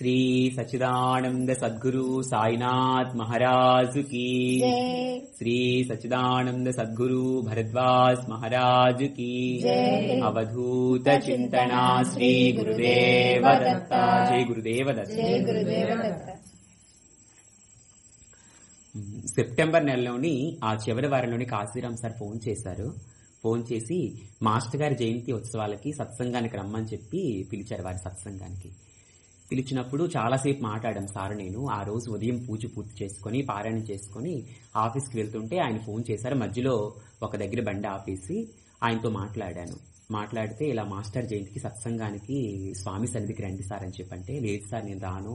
శ్రీ సచ్చిదానంద సద్గురు సాయినాథ్ మహారాజ్ కి जय। శ్రీ సచ్చిదానంద సద్గురు భరద్వాజ్ మహారాజ్ కి అవధూత చింతన శ్రీ గురుదేవ దత్త జై గురుదేవ దత్త जय गुरुदेव दत्त। సెప్టెంబర్ నెలలోని ఆ చివరి వారంలోని కాశీరామ్ సార్ ఫోన్ చేశారు. ఫోన్ చేసి మాస్టర్ గారి జయంతి ఉత్సవాలకి సత్సంగానికి రమ్మని చెప్పి పిలిచారు. వారి సత్సంగానికి పిలిచినప్పుడు చాలాసేపు మాట్లాడాం సార్ నేను. ఆ రోజు ఉదయం పూజ పూర్తి చేసుకుని పారాయణ చేసుకుని ఆఫీస్కి వెళ్తుంటే ఆయన ఫోన్ చేశారు. మధ్యలో ఒక దగ్గర బండి ఆపేసి ఆయనతో మాట్లాడాను. మాట్లాడితే ఇలా మాస్టర్ జయంతికి సత్సంగానికి స్వామి సన్నిధికి రండి సార్ అని చెప్పంటే, లేదు సార్ నేను రాను,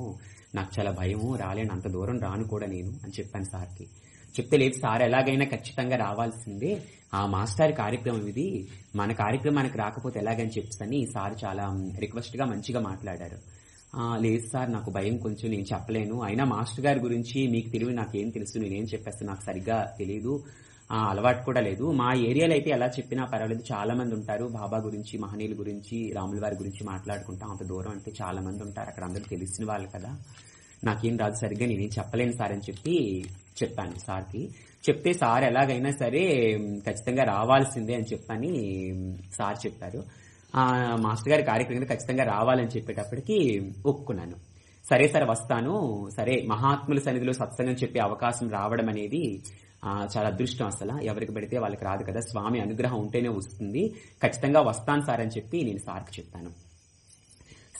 నాకు చాలా భయము, రాలేను, అంత దూరం రాను కూడా నేను అని చెప్పాను సార్కి. చెప్తే లేదు సార్ ఎలాగైనా ఖచ్చితంగా రావాల్సిందే, ఆ మాస్టర్ కార్యక్రమం ఇది, మన కార్యక్రమానికి రాకపోతే ఎలాగని చెప్పని సార్ చాలా రిక్వెస్ట్ గా మంచిగా మాట్లాడారు. లేదు సార్ నాకు భయం కొంచెం, నేను చెప్పలేను, అయినా మాస్టర్ గారి గురించి మీకు తెలివి నాకేం తెలుసు, నేనేం చెప్పేస్తాను నాకు సరిగ్గా తెలియదు, అలవాటు కూడా లేదు. మా ఏరియాలో అయితే ఎలా చెప్పినా పర్వాలేదు, చాలా మంది ఉంటారు, బాబా గురించి మహనీయుల గురించి రాముల వారి గురించి మాట్లాడుకుంటాం, అంత దూరం అంటే చాలా మంది ఉంటారు, అక్కడ అందరూ తెలిసిన వాళ్ళు కదా, నాకేం రాదు సరిగ్గా, నేనేం చెప్పలేను సార్ అని చెప్పి చెప్పాను సార్కి. చెప్తే సార్ ఎలాగైనా సరే ఖచ్చితంగా రావాల్సిందే అని చెప్పని సార్ చెప్పారు. మాస్టర్ గారి కార్యక్రమం ఖచ్చితంగా రావాలని చెప్పేటప్పటికి ఒప్పుకున్నాను. సరే సార్ వస్తాను, సరే మహాత్ముల సన్నిధిలో సత్సంగం చెప్పే అవకాశం రావడం అనేది చాలా అదృష్టం, అసలు ఎవరికి పెడితే వాళ్ళకి రాదు కదా, స్వామి అనుగ్రహం ఉంటేనే వస్తుంది, ఖచ్చితంగా వస్తాను సార్ అని చెప్పి నేను సార్కి చెప్పాను.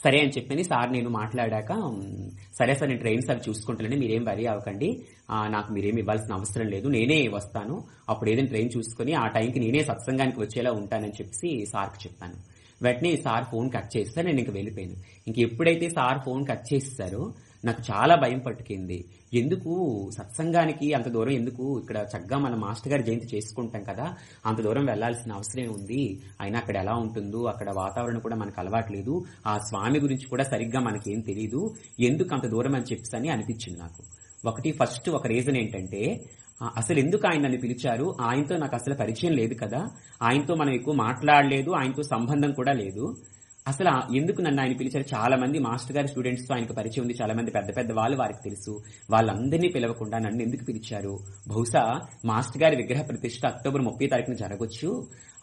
సరే అని చెప్పని సార్ నేను మాట్లాడాక, సరే సార్ నేను ట్రైన్స్ అవి చూసుకుంటానండి, మీరేం వరీ అవ్వకండి, నాకు మీరేమి ఇవ్వాల్సిన అవసరం లేదు, నేనే వస్తాను, అప్పుడు ఏదైనా ట్రైన్ చూసుకుని ఆ టైంకి నేనే సత్సంగానికి వచ్చేలా ఉంటానని చెప్పి సార్కి చెప్పాను. వెంటనే సార్ ఫోన్ కట్ చేస్తే నేను ఇంక వెళ్ళిపోయాను. ఇంక ఎప్పుడైతే సార్ ఫోన్ కట్ చేసేసారో నాకు చాలా భయం పట్టుకుంది. ఎందుకు సత్సంగానికి అంత దూరం ఎందుకు, ఇక్కడ చక్కగా మన మాస్టర్ గారి జయంతి చేసుకుంటాం కదా, అంత దూరం వెళ్లాల్సిన అవసరం ఉంది, అయినా అక్కడ ఎలా ఉంటుందో, అక్కడ వాతావరణం కూడా మనకు అలవాట్లేదు, ఆ స్వామి గురించి కూడా సరిగ్గా మనకేం తెలియదు, ఎందుకు అంత దూరం అని చెప్పని అనిపించింది నాకు. ఫస్ట్ ఒక రీజన్ ఏంటంటే, అసలు ఎందుకు ఆయన నన్ను పిలిచారు, ఆయనతో నాకు అసలు పరిచయం లేదు కదా, ఆయనతో మనం ఎక్కువ మాట్లాడలేదు, ఆయనతో సంబంధం కూడా లేదు, అసలు ఎందుకు నన్ను ఆయన పిలిచారు. చాలా మంది మాస్టర్ గారి స్టూడెంట్స్ తో ఆయనకు పరిచయం ఉంది, చాలా మంది పెద్ద పెద్ద వాళ్ళు వారికి తెలుసు, వాళ్ళందరినీ పిలవకుండా నన్ను ఎందుకు పిలిచారు. బహుశా మాస్టర్ గారి విగ్రహ ప్రతిష్ఠ అక్టోబర్ 30 తారీఖున జరగొచ్చు,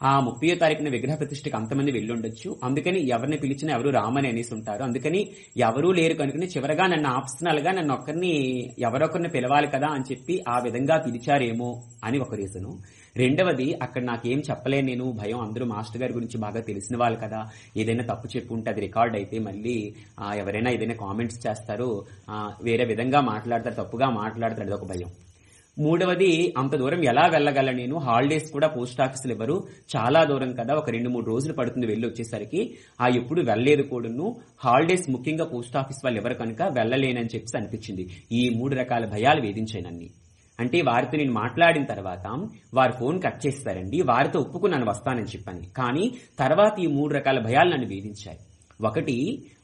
ఆ 30 తారీఖున విగ్రహ ప్రతిష్ఠకి అంతమంది వెళ్ళుండొచ్చు, అందుకని ఎవరిని పిలిచినా ఎవరు రామని అనేసి ఉంటారు, అందుకని ఎవరూ లేరు కనుకని చివరగా నన్ను ఆప్షనల్ గా నన్ను ఎవరొకరిని పిలవాలి కదా అని చెప్పి ఆ విధంగా పిలిచారేమో అని ఒక రీజను. రెండవది, అక్కడ నాకేం చెప్పలేను నేను, భయం, అందరూ మాస్టర్ గారి గురించి బాగా తెలిసిన వాళ్ళు కదా, ఏదైనా తప్పు చెప్పుంటే అది రికార్డ్ అయితే మళ్ళీ ఎవరైనా ఏదైనా కామెంట్స్ చేస్తారు, వేరే విధంగా మాట్లాడతారు, తప్పుగా మాట్లాడతారు, అది ఒక భయం. మూడవది, అంత దూరం ఎలా వెళ్ళగల నేను, హాలిడేస్ కూడా పోస్ట్ ఆఫీసులు ఇవ్వరు, చాలా దూరం కదా, ఒక 2-3 రోజులు పడుతుంది వెళ్ళి వచ్చేసరికి, ఎప్పుడు వెళ్ళలేదు కూడాను, హాలిడేస్ ముఖ్యంగా పోస్ట్ ఆఫీస్ వాళ్ళు ఎవరు కనుక వెళ్ళలేనని చెప్పి అనిపించింది. ఈ 3 రకాల భయాలు వేధించానన్ని. అంటే వారితో నేను మాట్లాడిన తర్వాత వారు ఫోన్ కట్ చేస్తారండి, వారితో ఒప్పుకున్నాను వస్తానని చెప్పని, కానీ తర్వాత ఈ 3 రకాల భయాలు నన్ను వేధించాయి. ఒకటి,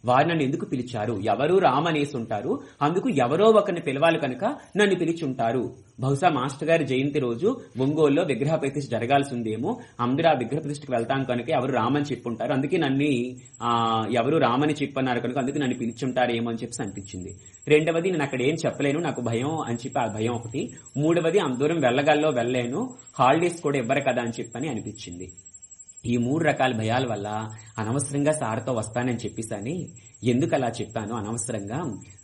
వారు నన్ను ఎందుకు పిలిచారు, ఎవరు రామనేసి ఉంటారు, అందుకు ఎవరో ఒకరిని పిలవాలి కనుక నన్ను పిలిచి ఉంటారు, బహుశా మాస్టర్ గారి జయంతి రోజు ఒంగోలులో విగ్రహ ప్రతిష్ఠ జరగాల్సి ఉందేమో, అందరూ ఆ విగ్రహ ప్రతిష్ఠకు వెళ్తాం కనుక ఎవరు రామని చెప్పుంటారు, అందుకే నన్ను ఎవరు రామని చెప్పన్నారు కనుక అందుకు నన్ను పిలిచుంటారేమో అని చెప్పి అనిపించింది. రెండవది, నేను అక్కడ ఏం చెప్పలేను, నాకు భయం అని చెప్పి ఆ భయం ఒకటి. మూడవది, అంత దూరం వెళ్ళలేను, హాలిడేస్ కూడా ఇవ్వరు కదా అని చెప్పని అనిపించింది. ఈ 3 రకాల భయాల వల్ల అనవసరంగా సార్తో వస్తానని చెప్పేసాని. ఎందుకు అలా చెప్పాను, అనవసరంగా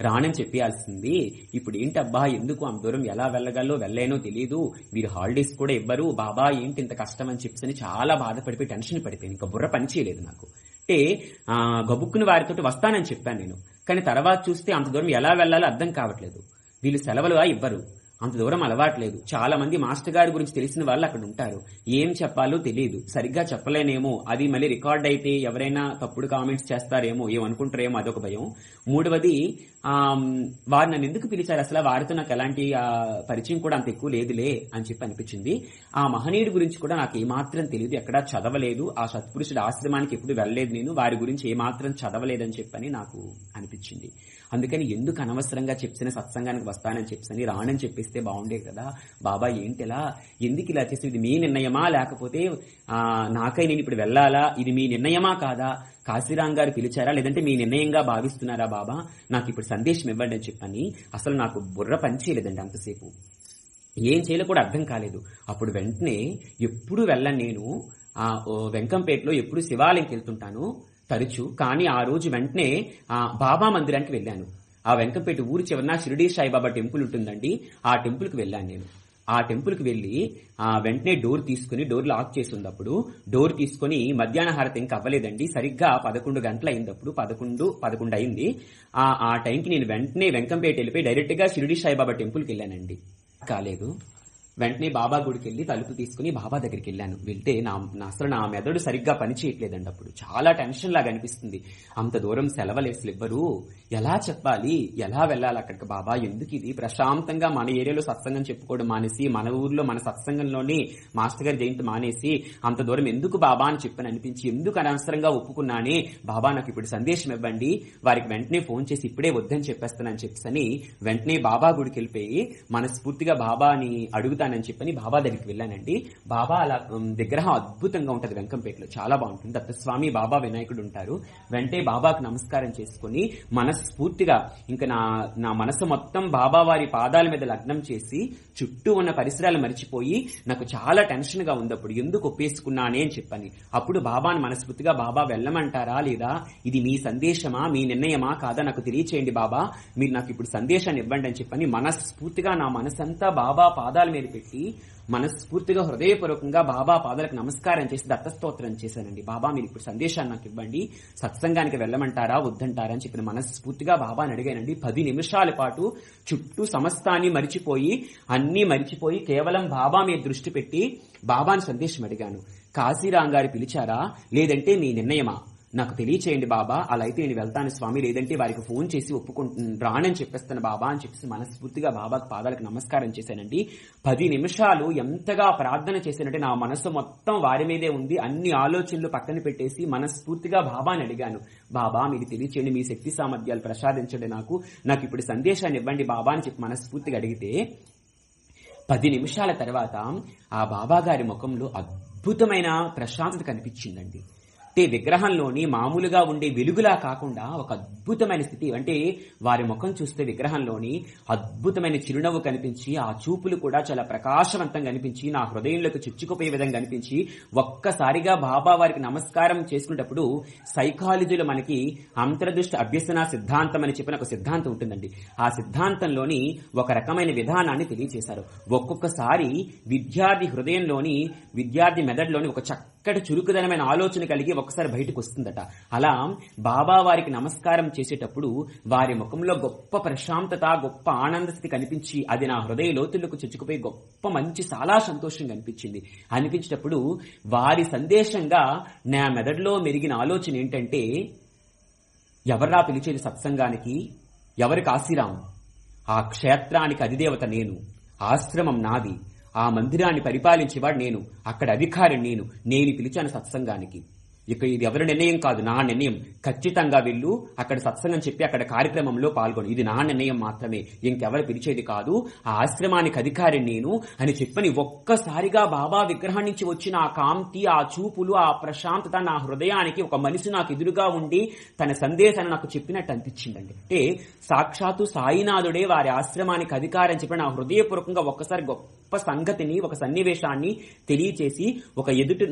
రానని చెప్పాల్సింది, ఇప్పుడు ఏంటబ్బా ఎందుకు అంత దూరం ఎలా వెళ్ళలేనో తెలియదు, వీరు హాలిడేస్ కూడా ఇవ్వరు, బాబా ఏంటి ఇంత కష్టం అని చెప్పేసి చాలా బాధపడిపోయి టెన్షన్ పడిపోయింది, ఇంకా బుర్ర పని చేయలేదు నాకు. అంటే గబుక్కుని వారితో వస్తానని చెప్పాను నేను, కానీ తర్వాత చూస్తే అంత దూరం ఎలా వెళ్ళాలో అర్థం కావట్లేదు, వీళ్ళు సెలవులుగా ఇవ్వరు, అంత దూరం అలవాట్లేదు, చాలా మంది మాస్టర్ గారి గురించి తెలిసిన వాళ్ళు అక్కడ ఉంటారు, ఏం చెప్పాలో తెలియదు, సరిగ్గా చెప్పలేనేమో, అది మళ్ళీ రికార్డ్ అయితే ఎవరైనా తప్పుడు కామెంట్స్ చేస్తారేమో, ఏమనుకుంటారేమో, అదొక భయం. మూడవది, వారు నన్ను ఎందుకు పిలిచారు, అసలు వారితో నాకు ఎలాంటి పరిచయం కూడా అంత ఎక్కువ లేదులే అని చెప్పి అనిపించింది. ఆ మహనీయుడి గురించి కూడా నాకు ఏమాత్రం తెలియదు, ఎక్కడా చదవలేదు, ఆ సత్పురుషుడి ఆశ్రమానికి ఎప్పుడు వెళ్ళలేదు నేను, వారి గురించి ఏమాత్రం చదవలేదని చెప్పని నాకు అనిపించింది. అందుకని ఎందుకు అనవసరంగా చెప్పిన సత్సంగానికి వస్తానని చెప్పని రానని చెప్పేస్తే బాగుండే కదా, బాబా ఏంటిలా, ఎందుకు ఇలా చేసి, ఇది మీ నిర్ణయమా లేకపోతే నాకై నేను ఇప్పుడు వెళ్ళాలా, ఇది మీ నిర్ణయమా కాదా, కాశీరాం గారు పిలిచారా లేదంటే మీ నిర్ణయంగా భావిస్తున్నారా బాబా, నాకు ఇప్పుడు సందేశం ఇవ్వండి అని చెప్పని అసలు నాకు బుర్ర పనిచేయలేదండి. అంతసేపు ఏం చేయాలో కూడా అర్థం కాలేదు. అప్పుడు వెంటనే ఎప్పుడు వెళ్ళను నేను, వెంకంపేటలో ఎప్పుడు శివాలయంకి వెళ్తుంటాను తరచు, కానీ ఆ రోజు వెంటనే బాబా మందిరానికి వెళ్ళాను. ఆ వెంకంపేట ఊరి చివరన షిరిడీ సాయిబాబా టెంపుల్ ఉంటుందండి, ఆ టెంపుల్కి వెళ్ళాను నేను. ఆ టెంపుల్కి వెళ్ళి వెంటనే డోర్ తీసుకుని, డోర్ లాక్ చేసి ఉన్నప్పుడు డోర్ తీసుకుని మధ్యాహ్న హారతి ఇంకా అవ్వలేదండి, సరిగ్గా 11 గంటలు అయిందప్పుడు, 11 అయింది. ఆ టైంకి నేను వెంటనే వెంకంపేట వెళ్ళిపోయి డైరెక్ట్ గా షిరిడీ సాయిబాబా టెంపుల్కి వెళ్ళానండి. కాలేదు, వెంటనే బాబా గుడికి వెళ్ళి తలుపు తీసుకుని బాబా దగ్గరికి వెళ్ళాను. వెళ్తే అసలు నా మెదడు సరిగ్గా పనిచేయట్లేదండి. అప్పుడు చాలా టెన్షన్ లాగా అనిపిస్తుంది. అంత దూరం సెలవులేసి ఇవ్వరు, ఎలా చెప్పాలి, ఎలా వెళ్ళాలి అక్కడికి బాబా, ఎందుకు ఇది ప్రశాంతంగా మన ఏరియాలో సత్సంగం చెప్పుకోవడం మానేసి, మన ఊర్లో మన సత్సంగంలోని మాస్టర్ గారి జయంతి మానేసి అంత దూరం ఎందుకు బాబా అని చెప్పని అనిపించి, ఎందుకు అనవసరంగా ఒప్పుకున్నానే, బాబా నాకు ఇప్పుడు సందేశం ఇవ్వండి, వారికి వెంటనే ఫోన్ చేసి ఇప్పుడే వద్దని చెప్పేస్తానని చెప్పని వెంటనే బాబా గుడికి వెళ్ళిపోయి మనస్ఫూర్తిగా బాబాని అడుగుతానని చెప్పని బాబా దగ్గరికి వెళ్ళానండి. బాబా అలా విగ్రహం అద్భుతంగా ఉంటది, వెంకంపేటలో చాలా బాగుంటుంది. దత్తస్వామి బాబా వినాయకుడు ఉంటారు. వెంటనే బాబాకు నమస్కారం చేసుకుని మనస్ఫూర్తిగా ఇంకా నా మనసు మొత్తం బాబా వారి పాదాల మీద లగ్నం చేసి చుట్టూ ఉన్న పరిసరాలు మరిచిపోయి నాకు చాలా టెన్షన్ గా ఉంది. అప్పుడు ఎందుకు ఒప్పేసుకున్నానే అని చెప్పని అప్పుడు బాబాని మనస్ఫూర్తిగా, బాబా వెళ్ళమంటారా లేదా, ఇది మీ సందేశమా మీ నిర్ణయమా కాదా నాకు తెలియచేయండి బాబా, మీరు నాకు ఇప్పుడు సందేశాన్ని ఇవ్వండి అని చెప్పని మనస్ఫూర్తిగా నా మనసంతా బాబా పాదాల మీద పెట్టి మనస్ఫూర్తిగా హృదయపూర్వకంగా బాబా పాదాలకు నమస్కారం చేసి దత్తస్తోత్రం చేశానండి. బాబా మీరు ఇప్పుడు సందేశాన్ని నాకు ఇవ్వండి, సత్సంగానికి వెళ్ళమంటారా వద్దంటారా అని చెప్పిన మనస్ఫూర్తిగా బాబాని అడిగానండి. 10 నిమిషాల పాటు చుట్టూ సమస్తాన్ని మరిచిపోయి, అన్నీ మరిచిపోయి కేవలం బాబా మీద దృష్టి పెట్టి బాబాని సందేశం అడిగాను. కాశీరాం గారు పిలిచారా లేదంటే మీ నిర్ణయమా, నాకు తెలియచేయండి బాబా, అలా అయితే నేను వెళ్తాను స్వామి, లేదంటే వారికి ఫోన్ చేసి రానని చెప్పేస్తాను బాబా అని చెప్పేసి మనస్ఫూర్తిగా బాబాకి పాదాలకు నమస్కారం చేశానండి. 10 నిమిషాలు ఎంతగా ప్రార్థన చేశానంటే నా మనసు మొత్తం వారి మీదే ఉంది. అన్ని ఆలోచనలు పక్కన పెట్టేసి మనస్ఫూర్తిగా బాబాని అడిగాను, బాబా మీకు తెలియచేయండి, మీ శక్తి సామర్థ్యాలు ప్రసాదించండి, నాకు ఇప్పుడు సందేశాన్ని ఇవ్వండి బాబా అని చెప్పి మనస్ఫూర్తిగా అడిగితే 10 నిమిషాల తర్వాత ఆ బాబా గారి ముఖంలో అద్భుతమైన ప్రశాంతత కనిపించిందండి. అంటే విగ్రహంలోని మామూలుగా ఉండే వెలుగులా కాకుండా ఒక అద్భుతమైన స్థితి, అంటే వారి ముఖం చూస్తే విగ్రహంలోని అద్భుతమైన చిరునవ్వు కనిపించి, ఆ చూపులు కూడా చాలా ప్రకాశవంతంగా కనిపించి, నా హృదయంలోకి చుచ్చుకుపోయే విధంగా కనిపించి, ఒక్కసారిగా బాబా వారికి నమస్కారం చేసుకునేటప్పుడు సైకాలజీలో మనకి అంతర్దృష్టి అభ్యసన సిద్ధాంతం అని చెప్పిన ఒక సిద్ధాంతం ఉంటుందండి. ఆ సిద్ధాంతంలోని ఒక రకమైన విధానాన్ని తెలియజేశారు. ఒక్కొక్కసారి విద్యార్థి హృదయంలోని, విద్యార్థి మెదడులోని ఒక చక్కటి చురుకుదనమైన ఆలోచన కలిగి ఒకసారి బయటకు వస్తుందట. అలా బాబా వారికి నమస్కారం చేసేటప్పుడు వారి ముఖంలో గొప్ప ప్రశాంతత, గొప్ప ఆనంద స్థితి కనిపించి, అది నా హృదయ లోతులకు చొచ్చుకుపోయి గొప్ప మంచి చాలా సంతోషంగా అనిపించింది. అనిపించేటప్పుడు వారి సందేశంగా నా మెదడులో మెరిగిన ఆలోచన ఏంటంటే, ఎవరా పిలిచేది సత్సంగానికి, ఎవరి కాశీరాం, ఆ క్షేత్రానికి అధిదేవత నేను, ఆశ్రమం నాది, ఆ మందిరాన్ని పరిపాలించేవాడు నేను, అక్కడ అధికారి నేను పిలిచాను సత్సంగానికి. ఇక ఇది ఎవరి నిర్ణయం కాదు, నా నిర్ణయం. ఖచ్చితంగా వెళ్ళు, అక్కడ సత్సంగం చెప్పి అక్కడ కార్యక్రమంలో పాల్గొను, ఇది నా నిర్ణయం మాత్రమే, ఇంకెవరు పిలిచేది కాదు, ఆ ఆశ్రమానికి అధికారి నేను అని చెప్పని ఒక్కసారిగా బాబా విగ్రహం నుంచి వచ్చిన ఆ కాంతి, ఆ చూపులు, ఆ ప్రశాంతత నా హృదయానికి ఒక మనిషి నాకు ఎదురుగా ఉండి తన సందేశాన్ని నాకు చెప్పినట్టు అనిపించిందండి. అంటే సాక్షాత్తు సాయినాథుడే వారి ఆశ్రమానికి అధికారం చెప్పి నా హృదయపూర్వకంగా ఒక్కసారి గొప్ప సంగతిని, ఒక సన్నివేశాన్ని తెలియచేసి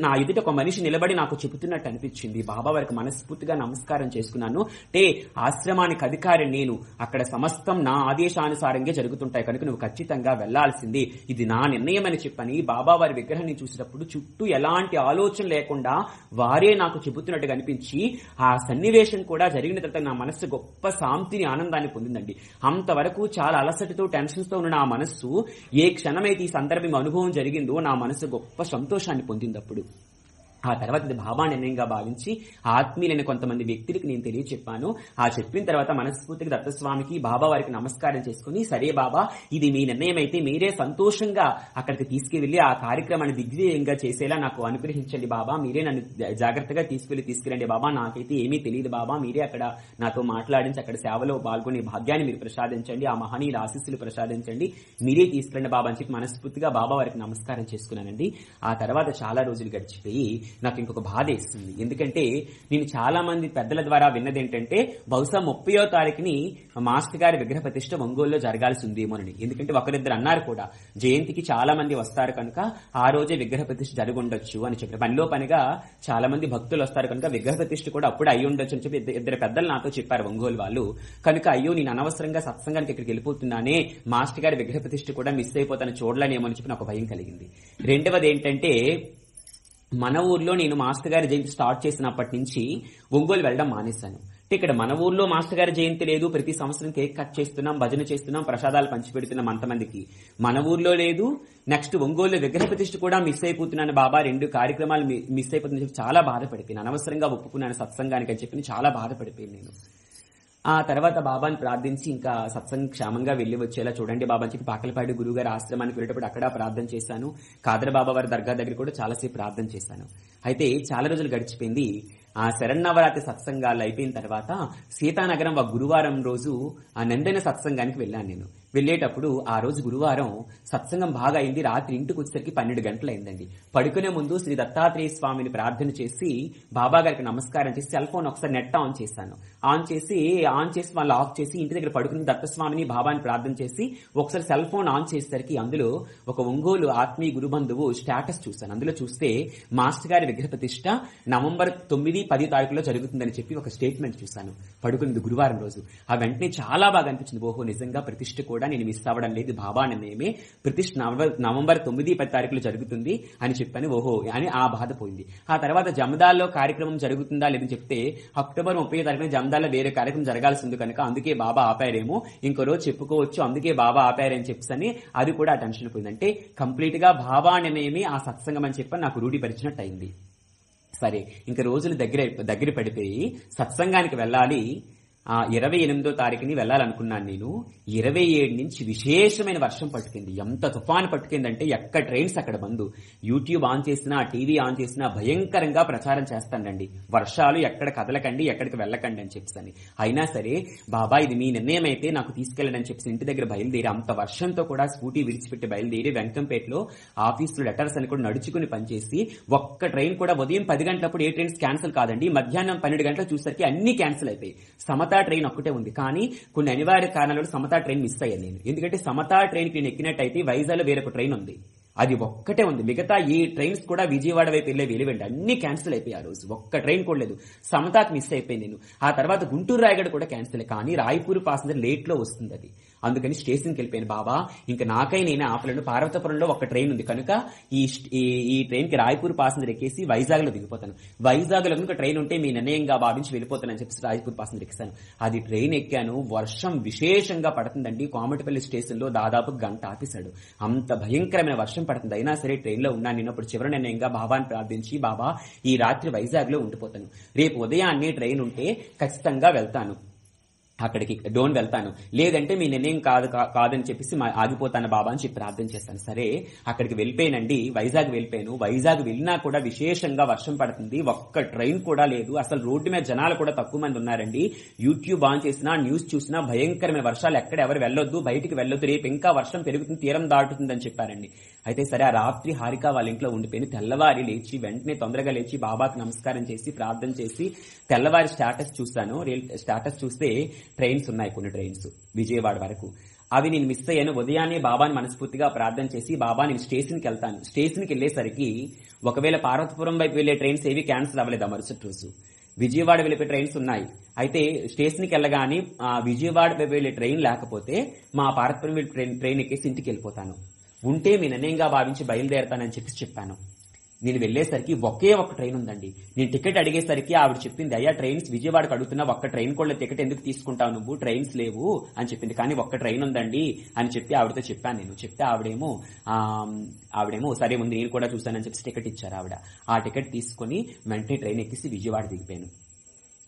నా ఎదుట ఒక మనిషి నిలబడి నాకు చెబుతున్నట్టు అనిపించింది. బాబా వారికి మనస్ఫూర్తిగా నమస్కారం చేసుకున్నాను. అంటే ఆశ్రమానికి అధికారి నేను, అక్కడ సమస్తం నా ఆదేశానుసారంగా జరుగుతుంటాయి కనుక నువ్వు ఖచ్చితంగా వెళ్లాల్సింది, ఇది నా నిర్ణయం అని చెప్పని బాబా వారి విగ్రహాన్ని చూసినప్పుడు చుట్టూ ఎలాంటి ఆలోచన లేకుండా వారే నాకు చెబుతున్నట్టుగా అనిపించి, ఆ సన్నివేశం కూడా జరిగిన తర్వాత నా మనస్సు గొప్ప శాంతిని, ఆనందాన్ని పొందిందండి. అంతవరకు చాలా అలసటతో, టెన్షన్స్ తో ఉన్న నా మనస్సు ఏ క్షణమైతే ఈ సందర్భం అనుభవం జరిగిందో నా మనసు గొప్ప సంతోషాన్ని పొందింది. అప్పుడు ఆ తర్వాత ఇది బాబా నిర్ణయంగా భావించి ఆత్మీయులైన కొంతమంది వ్యక్తులకు నేను తెలియచెప్పాను. ఆ చెప్పిన తర్వాత మనస్ఫూర్తిగా దత్తస్వామికి బాబా వారికి నమస్కారం చేసుకుని, సరే బాబా ఇది మీ నిర్ణయం అయితే మీరే సంతోషంగా అక్కడికి తీసుకువెళ్లి ఆ కార్యక్రమాన్ని దిగ్విజయంగా చేసేలా నాకు అనుగ్రహించండి బాబా, మీరే నన్ను జాగ్రత్తగా తీసుకురండి బాబా, నాకైతే ఏమీ తెలియదు బాబా, మీరే అక్కడ నాతో మాట్లాడించి అక్కడ సేవలో పాల్గొనే భాగ్యాన్ని మీరు ప్రసాదించండి, ఆ మహనీయుల ఆశీస్సులు ప్రసాదించండి, మీరే తీసుకురండి బాబా అని చెప్పి మనస్ఫూర్తిగా బాబా వారికి నమస్కారం చేసుకున్నానండి. ఆ తర్వాత చాలా రోజులు గడిచిపోయి నాకు ఇంకొక బాధ వేస్తుంది. ఎందుకంటే నేను చాలా మంది పెద్దల ద్వారా విన్నది ఏంటంటే బహుశా 30వ తారీఖుని మాస్టర్ గారి విగ్రహ ప్రతిష్ఠ ఒంగోలులో జరగాల్సి ఉందేమోనని. ఎందుకంటే ఒకరిద్దరు అన్నారు కూడా జయంతికి చాలా మంది వస్తారు కనుక ఆ రోజే విగ్రహ ప్రతిష్ఠ జరుగుండొచ్చు అని చెప్పారు. పనిలో పనిగా చాలా మంది భక్తులు వస్తారు కనుక విగ్రహ ప్రతిష్ఠ కూడా అప్పుడు అయి ఉండొచ్చు అని చెప్పి ఇద్దరు పెద్దలు నాతో చెప్పారు ఒంగోలు వాళ్ళు. కనుక అయ్యో నేను అనవసరంగా సత్సంగానికి ఇక్కడికి వెళ్ళిపోతున్నానే, మాస్టర్ గారి విగ్రహ ప్రతిష్ఠ కూడా మిస్ అయిపోతాను చూడలేనేమో అని చెప్పి నాకు భయం కలిగింది. రెండవది ఏంటంటే మన ఊర్లో నేను మాస్టర్ గారి జయంతి స్టార్ట్ చేసినప్పటి నుంచి ఒంగోలు వెళ్ళడం మానేశాను. ఇక్కడ మన ఊర్లో మాస్టర్ గారి జయంతి లేదు, ప్రతి సంవత్సరం కేక్ కట్ చేస్తున్నాం, భజన చేస్తున్నాం, ప్రసాదాలు పంచిపెడుతున్నాం అంతమందికి. మన ఊర్లో లేదు. నెక్స్ట్ ఒంగోలు విగ్రహ ప్రతిష్ఠ కూడా మిస్ అయిపోతున్నాను బాబా, 2 కార్యక్రమాలు మిస్ అయిపోతుందని చెప్పి చాలా బాధపడిపోయాను. అనవసరంగా ఒప్పుకున్నాను సత్సంగానికి అని చెప్పి చాలా బాధపడిపోయాను నేను. ఆ తర్వాత బాబాని ప్రార్థించి ఇంకా సత్సంగం క్షేమంగా వెళ్లి వచ్చేలా చూడండి బాబా అని చెప్పి పాకలపాడి గురువు గారి ఆశ్రమానికి వెళ్ళేటప్పుడు అక్కడ ప్రార్థన చేశాను. కాదర బాబా వారి దర్గా దగ్గర కూడా చాలాసేపు ప్రార్థన చేశాను. అయితే చాలా రోజులు గడిచిపోయింది. ఆ శరన్నవరాత్రి సత్సంగాలు అయిపోయిన తర్వాత సీతానగరం గురువారం రోజు ఆ నందన సత్సంగానికి వెళ్ళాను నేను. వెళ్లేటప్పుడు ఆ రోజు గురువారం సత్సంగం బాగా అయింది. రాత్రి ఇంటికి వచ్చేసరికి 12 గంటలు అయిందండి. పడుకునే ముందు శ్రీ దత్తాత్రేయ స్వామిని ప్రార్థన చేసి బాబా గారికి నమస్కారం చేసి సెల్ ఫోన్ ఒకసారి నెట్ ఆన్ చేశాను. ఆన్ చేసి మళ్ళీ ఆఫ్ చేసి ఇంటి దగ్గర పడుకుని దత్తస్వామిని బాబాని ప్రార్థన చేసి ఒకసారి సెల్ ఫోన్ ఆన్ చేసేసరికి అందులో ఒక ఒంగోలు ఆత్మీయ గురుబంధువు స్టేటస్ చూశాను. అందులో చూస్తే మాస్టర్ గారి విగ్రహ ప్రతిష్ఠ నవంబర్ 9, 10 తారీఖులో జరుగుతుందని చెప్పి ఒక స్టేట్మెంట్ చూశాను. పడుకున్నది గురువారం రోజు. ఆ వెంటనే చాలా బాగా అనిపించింది. ఓహో నిజంగా ప్రతిష్ఠ కూడా నేను మిస్ అవ్వడం లేదు, బాబా నిర్ణయమే ప్రతిష్ఠ నవంబర్ 9, 10 తారీఖులో జరుగుతుంది అని చెప్పాను. ఓహో అని ఆ బాధ పోయింది. ఆ తర్వాత జమదాల్లో కార్యక్రమం జరుగుతుందా లేదని చెప్తే అక్టోబర్ 30 తారీఖున జమదాల్లో వేరే కార్యక్రమం జరగాల్సి ఉంది కనుక అందుకే బాబా ఆపారేమో, ఇంకో రోజు చెప్పుకోవచ్చు అందుకే బాబా ఆపారని చెప్పని అది కూడా టెన్షన్ పోయింది. అంటే కంప్లీట్ గా బాబా నిర్ణయమే ఆ సత్సంగం అని చెప్పి నాకు రూఢీపరిచినట్టు అయింది. సరే ఇంక రోజులు దగ్గర పడిపోయి సత్సంగానికి వెళ్ళాలి. 28వ తారీఖుని వెళ్ళాలనుకున్నాను నేను. 27 నుంచి విశేషమైన వర్షం పట్టుకుంది. ఎంత తుఫాను పట్టుకుందంటే ఎక్కడ ట్రైన్స్ అక్కడ బంద్. యూట్యూబ్ ఆన్ చేసినా టీవీ ఆన్ చేసినా భయంకరంగా ప్రచారం చేస్తానండి, వర్షాలు ఎక్కడ కదలకండి ఎక్కడికి వెళ్ళకండి అని చెప్పని. అయినా సరే బాబా ఇది మీ నిర్ణయం అయితే నాకు తీసుకెళ్ళండి అని చెప్పి ఇంటి దగ్గర బయలుదేరి అంత వర్షంతో కూడా స్కూటీ విడిచిపెట్టి బయలుదేరి వెంకంపేటలో ఆఫీసులో లెటర్స్ అని కూడా నడుచుకుని పనిచేసి ఒక్క ట్రైన్ కూడా ఉదయం 10 గంటలప్పుడు ఏ ట్రైన్స్ క్యాన్సిల్ కాదండి, మధ్యాహ్నం 12 గంటలకు చూసరికి అన్ని క్యాన్సిల్ అయిపోయి సమతా ట్రైన్ ఒక్కటే ఉంది. కానీ కొన్ని అనివార్య కారణాల సమతా ట్రైన్ మిస్ అయ్యాను నేను. ఎందుకంటే సమతా ట్రైన్ కి నేను ఎక్కినట్టయితే వైజాగ్లో వేరొక ట్రైన్ ఉంది, అది ఒక్కటే ఉంది. మిగతా ఈ ట్రైన్స్ కూడా విజయవాడ వైపు వెళ్లేవి అన్ని క్యాన్సిల్ అయిపోయి ఆ రోజు ఒక్క ట్రైన్ కూడా లేదు. సమతాకి మిస్ అయిపోయింది నేను. ఆ తర్వాత గుంటూరు రాయగడ కూడా క్యాన్సిల్, కానీ రాయపూర్ పాసెంజర్ లేట్ లో వస్తుంది అది. అందుకని స్టేషన్కి వెళ్ళిపోయాను. బాబా ఇంకా నాకై నేనే ఆపలేను, పార్వతపురంలో ఒక ట్రైన్ ఉంది కనుక ఈ ట్రైన్ కి రాయపూర్ పాసెంజర్ ఎక్కేసి వైజాగ్ లో దిగిపోతాను. వైజాగ్ లో కనుక ట్రైన్ ఉంటే మీ నిర్ణయంగా భావించి వెళ్ళిపోతానని చెప్పి రాయపూర్ పాసెంజర్ ఎక్కాను. అది ట్రైన్ ఎక్కాను. వర్షం విశేషంగా పడుతుందండి. కోమటిపల్లి స్టేషన్ లో దాదాపు గంట ఆపేశాడు. అంత భయంకరమైన వర్షం పడుతుంది. అయినా సరే ట్రైన్ లో ఉన్నాను నేను. అప్పుడు చివరి నిర్ణయంగా బాబాని ప్రార్థించి బాబా ఈ రాత్రి వైజాగ్ లో ఉండిపోతాను, రేపు ఉదయాన్నే ట్రైన్ ఉంటే ఖచ్చితంగా వెళ్తాను, అక్కడికి డోన్ వెళ్తాను, లేదంటే మీ నిర్ణయం కాదని చెప్పేసి ఆగిపోతాను బాబా అని చెప్పి ప్రార్థన చేస్తాను. సరే అక్కడికి వెళ్ళిపోయానండి, వైజాగ్ వెళ్ళిపోయాను. వైజాగ్ వెళ్ళినా కూడా విశేషంగా వర్షం పడుతుంది, ఒక్క ట్రైన్ కూడా లేదు. అసలు రోడ్డు మీద జనాలు కూడా తక్కువ మంది ఉన్నారండి. యూట్యూబ్ ఆన్ చేసినా న్యూస్ చూసినా భయంకరమైన వర్షాలు, ఎక్కడ ఎవరు వెళ్ళొద్దు, బయటికి వెళ్ళొద్దు, రేపు ఇంకా వర్షం పెరుగుతుంది, తీరం దాటుతుందని చెప్పారండి. అయితే సరే ఆ రాత్రి హారిక వాళ్ళ ఇంట్లో ఉండిపోయి తెల్లవారి లేచి వెంటనే తొందరగా లేచి బాబాకి నమస్కారం చేసి ప్రార్థన చేసి తెల్లవారి స్టేటస్ చూస్తాను. స్టేటస్ చూస్తే ట్రైన్స్ ఉన్నాయి, కొన్ని ట్రైన్స్ విజయవాడ వరకు. అవి నేను మిస్ అయ్యాను. ఉదయాన్నే బాబాని మనస్ఫూర్తిగా ప్రార్థన చేసి బాబా నేను స్టేషన్కి వెళ్తాను. స్టేషన్కి వెళ్లేసరికి ఒకవేళ పార్వతపురం వైపు వెళ్లే ట్రైన్స్ ఏవి క్యాన్సిల్ అవ్వలేదు. మరుసటి రోజు విజయవాడ వెళ్ళే ట్రైన్స్ ఉన్నాయి. అయితే స్టేషన్కి వెళ్ళగానే విజయవాడ వైపు వెళ్లే ట్రైన్ లేకపోతే మా పార్వతపురం ట్రైన్ ఎక్కేసి ఇంటికి వెళ్ళిపోతాను, ఉంటే మీ నిర్ణయంగా భావించి బయలుదేరతానని చెప్పాను. నేను వెళ్ళేసరికి ఒకే ఒక్క ట్రైన్ ఉందండి. నేను టికెట్ అడిగేసరికి ఆవిడ చెప్పింది, అయ్యా ట్రైన్స్ విజయవాడకు అడుగుతున్నా, ఒక్క ట్రైన్ కూడా టికెట్ ఎందుకు తీసుకుంటావు నువ్వు, ట్రైన్స్ లేవు అని చెప్పింది. కానీ ఒక్క ట్రైన్ ఉందండి అని చెప్పి ఆవిడతో చెప్పాను నేను. చెప్తే ఆవిడేమో సరే ముందు నేను కూడా చూశానని చెప్పి టికెట్ ఇచ్చారు ఆవిడ. ఆ టికెట్ తీసుకుని వెంటనే ట్రైన్ ఎక్కిసి విజయవాడ దిగిపోయాను.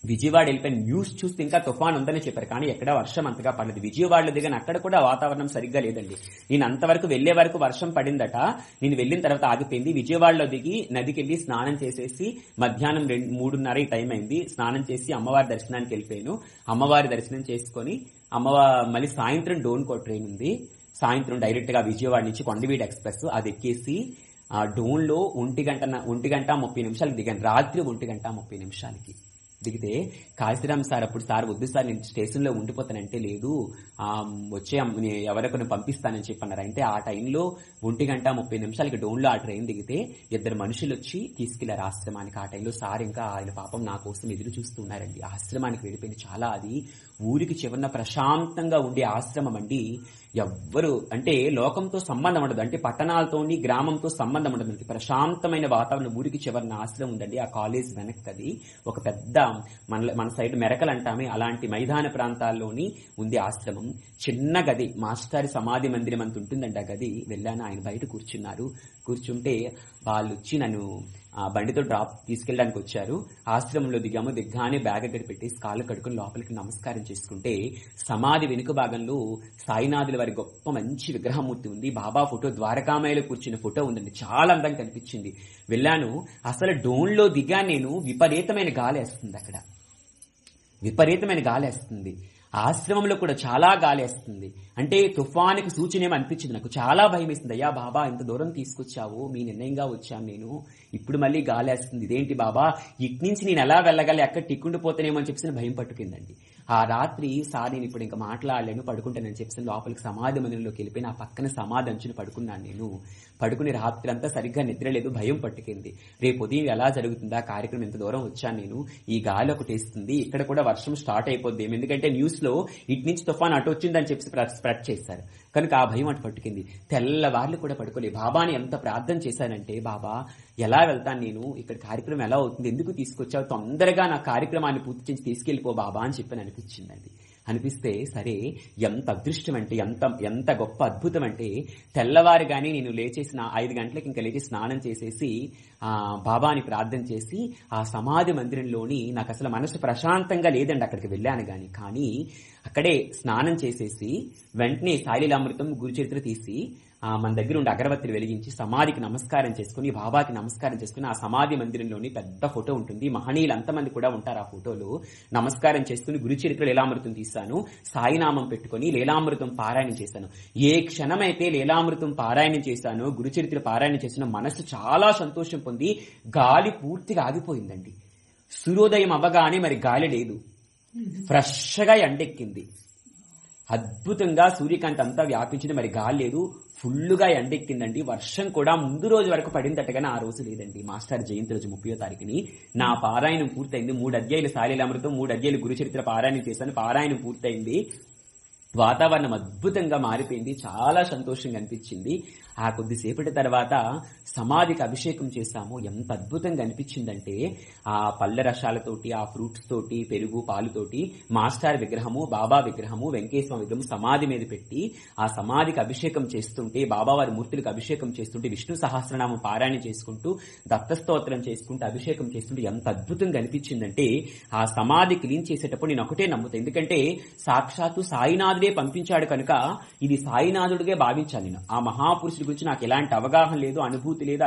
విజయవాడ వెళ్ళిపోయిన న్యూస్ చూస్తే ఇంకా తుఫాన్ ఉందని చెప్పారు, కానీ ఎక్కడ వర్షం అంతగా పడలేదు. విజయవాడలో దిగాను, అక్కడ కూడా వాతావరణం సరిగ్గా లేదండి. నేను అంతవరకు వెళ్లే వరకు వర్షం పడిందట, నేను వెళ్ళిన తర్వాత ఆగిపోయింది. విజయవాడలో దిగి నదికి వెళ్లి స్నానం చేసేసి మధ్యాహ్నం 3:30 టైం అయింది. స్నానం చేసి అమ్మవారి దర్శనానికి వెళ్ళిపోయాను. అమ్మవారి దర్శనం చేసుకుని మళ్ళీ సాయంత్రం డోన్కో ట్రైన్ ఉంది. సాయంత్రం డైరెక్ట్ గా విజయవాడ నుంచి కొండవీడు ఎక్స్ప్రెస్ అది ఎక్కేసి డోన్లో 1:30 దిగాను. రాత్రి 1:30 దిగితే కాశీరామ్ సార్ అప్పుడు, సార్ వద్దు సార్ నేను స్టేషన్లో ఉండిపోతానంటే, లేదు వచ్చే ఎవరికొన్ని పంపిస్తానని చెప్పన్నారు. అంటే ఆ టైంలో 1:30 డోన్లో ఆ ట్రైన్ దిగితే 2 మనుషులు వచ్చి తీసుకెళ్లారు ఆశ్రమానికి. ఆ టైంలో సార్ ఇంకా ఆయన పాపం నా కోసం ఎదురు చూస్తున్నారండి. ఆశ్రమానికి వెళ్ళిపోయింది. చాలా అది ఊరికి చివరన ప్రశాంతంగా ఉండే ఆశ్రమం అండి. ఎవ్వరు అంటే లోకంతో సంబంధం ఉండదు, అంటే పట్టణాలతోని గ్రామంతో సంబంధం ఉండదు. ప్రశాంతమైన వాతావరణం ఊరికి చివరన ఆశ్రమం ఉందండి. ఆ కాలేజ్ వెనక్కది ఒక పెద్ద మన సైడ్ మెరకలు అంటామే అలాంటి మైదాన ప్రాంతాల్లోని ఉంది ఆశ్రమం. చిన్న గది, మాస్టారి సమాధి మందిరం అంత ఉంటుందండి ఆ గది. వెళ్ళాను, ఆయన బయట కూర్చున్నారు. కూర్చుంటే వాళ్ళు వచ్చి నన్ను బండితో తీసుకెళ్ళడానికి వచ్చారు. ఆశ్రమంలో దిగ్గానే బ్యాగ్ అక్కడ పెట్టేసి కాళ్ళు కడుకుని లోపలికి నమస్కారం చేసుకుంటే సమాధి వెనుక భాగంలో సాయినాథుల వారి గొప్ప మంచి విగ్రహమూర్తి ఉంది. బాబా ఫోటో, ద్వారకామాయలో కూర్చున్న ఫోటో ఉందండి. చాలా అందంగా కనిపించింది. వెళ్ళాను. అసలు డోన్లో దిగాను నేను. విపరీతమైన గాలి వేస్తుంది అక్కడ, విపరీతమైన గాలి వేస్తుంది. ఆశ్రమంలో కూడా చాలా గాలి వేస్తుంది. అంటే తుఫానికి సూచన ఏమో అనిపించింది నాకు. చాలా భయం వేస్తుంది. అయ్యా బాబా ఇంత దూరం తీసుకొచ్చావు, మీ నిర్ణయంగా వచ్చాను నేను, ఇప్పుడు మళ్ళీ గాలి వేస్తుంది, ఇదేంటి బాబా, ఇటు నుంచి నేను ఎలా వెళ్ళగాలి, అక్కడ టిక్కుండిపోతానేమో అని చెప్పి భయం పట్టుకుందండి. ఆ రాత్రి సార్ నేను ఇప్పుడు ఇంకా మాట్లాడలేను, పడుకుంటానని చెప్పి లోపలికి సమాధి మందిరంలోకి వెళ్ళిపోయి నా పక్కన సమాధి అంచుని పడుకున్నాను నేను. పడుకుని రాత్రి అంతా సరిగ్గా నిద్రలేదు, భయం పట్టుకుంది. రేపు ఉదయం ఎలా జరుగుతుందా కార్యక్రమం, ఎంత దూరం వచ్చాను నేను, ఈ గాలి ఒకటి వేస్తుంది, ఇక్కడ కూడా వర్షం స్టార్ట్ అయిపోద్ది, ఎందుకంటే న్యూస్ లో ఇటు నుంచి తుఫాన్ అటు వచ్చిందని చెప్పి స్ప్రెడ్ చేశారు కనుక ఆ భయం అటు పట్టుకుంది. తెల్లవార్లు కూడా పడుకోలేదు. బాబాని ఎంత ప్రార్థన చేశానంటే, బాబా ఎలా వెళ్తాను నేను, ఇక్కడ కార్యక్రమం ఎలా అవుతుంది, ఎందుకు తీసుకొచ్చావు, తొందరగా నా కార్యక్రమాన్ని పూర్తి చేసి తీసుకెళ్లిపో బాబా అని చెప్పి అనిపించిందండి. అనిపిస్తే సరే, ఎంత అదృష్టం అంటే, ఎంత గొప్ప అద్భుతం అంటే, తెల్లవారుగానే నేను లేచేసిన 5 గంటలకు ఇంకా లేచి స్నానం చేసేసి బాబాని ప్రార్థన చేసి ఆ సమాధి మందిరంలోని, నాకు అసలు మనసు ప్రశాంతంగా లేదండి అక్కడికి వెళ్ళాను కానీ అక్కడే స్నానం చేసేసి వెంటనే సాయిలీలామృతం గురుచరిత్ర తీసి మన దగ్గర ఉండి అగరబత్తిని వెలిగించి సమాధికి నమస్కారం చేసుకుని, బాబాకి నమస్కారం చేసుకుని, ఆ సమాధి మందిరంలోని పెద్ద ఫోటో ఉంటుంది, మహనీయులు అంతమంది కూడా ఉంటారు ఆ ఫోటోలో, నమస్కారం చేసుకుని గురుచరిత్ర లీలామృతం తీశాను, సాయినామం పెట్టుకుని లీలామృతం పారాయణం చేశాను. ఏ క్షణమైతే లీలామృతం పారాయణం చేశానో, గురుచరిత్ర పారాయణం చేశానో, మనసు చాలా సంతోషం పొంది గాలి పూర్తిగా ఆగిపోయిందండి. సూర్యోదయం అవ్వగానే మరి గాలి లేదు, ఫ్రెష్గా ఎండెక్కింది, అద్భుతంగా సూర్యకాంతి అంతా వ్యాపించింది, మరి గాలి లేదు, ఫుల్లుగా ఎండెక్కిందండి. వర్షం కూడా ముందు రోజు వరకు పడిందటగానే ఆ రోజు లేదండి. మాస్టర్ జయంతి రోజు 30వ తారీఖుని నా పారాయణం పూర్తయింది. 3 అధ్యాయులు సాయిలీలామృతం, 3 అధ్యాయులు గురుచరిత్ర పారాయణం చేశాను. పారాయణం పూర్తయింది. వాతావరణం అద్భుతంగా మారిపోయింది. చాలా సంతోషంగా అనిపించింది. ఆ కొద్దిసేపటి తర్వాత సమాధికి అభిషేకం చేశాము. ఎంత అద్భుతంగా అనిపించిందంటే, ఆ పళ్ళ రసాలతోటి, ఆ ఫ్రూట్స్ తోటి, పెరుగు పాలుతోటి మాస్టర్ విగ్రహము, బాబా విగ్రహము, వెంకటేశ్వర విగ్రహం సమాధి మీద పెట్టి ఆ సమాధికి అభిషేకం చేస్తుంటే, బాబావారి మూర్తులకు అభిషేకం చేస్తుంటే, విష్ణు సహస్రనామం పారాయణ చేసుకుంటూ, దత్తస్తోత్రం చేసుకుంటూ అభిషేకం చేస్తుంటే ఎంత అద్భుతంగా అనిపించిందంటే, ఆ సమాధి క్లీన్ చేసేటప్పుడు నేను ఒకటే నమ్ముతాను, ఎందుకంటే సాక్షాత్తు సాయినాథుడే పంపించాడు కనుక ఇది సాయినాథుడిగా భావించాలి నేను. ఆ మహాపురుషుడి గురించి నాకు ఎలాంటి అవగాహన లేదు, అనుభూతి లేదు,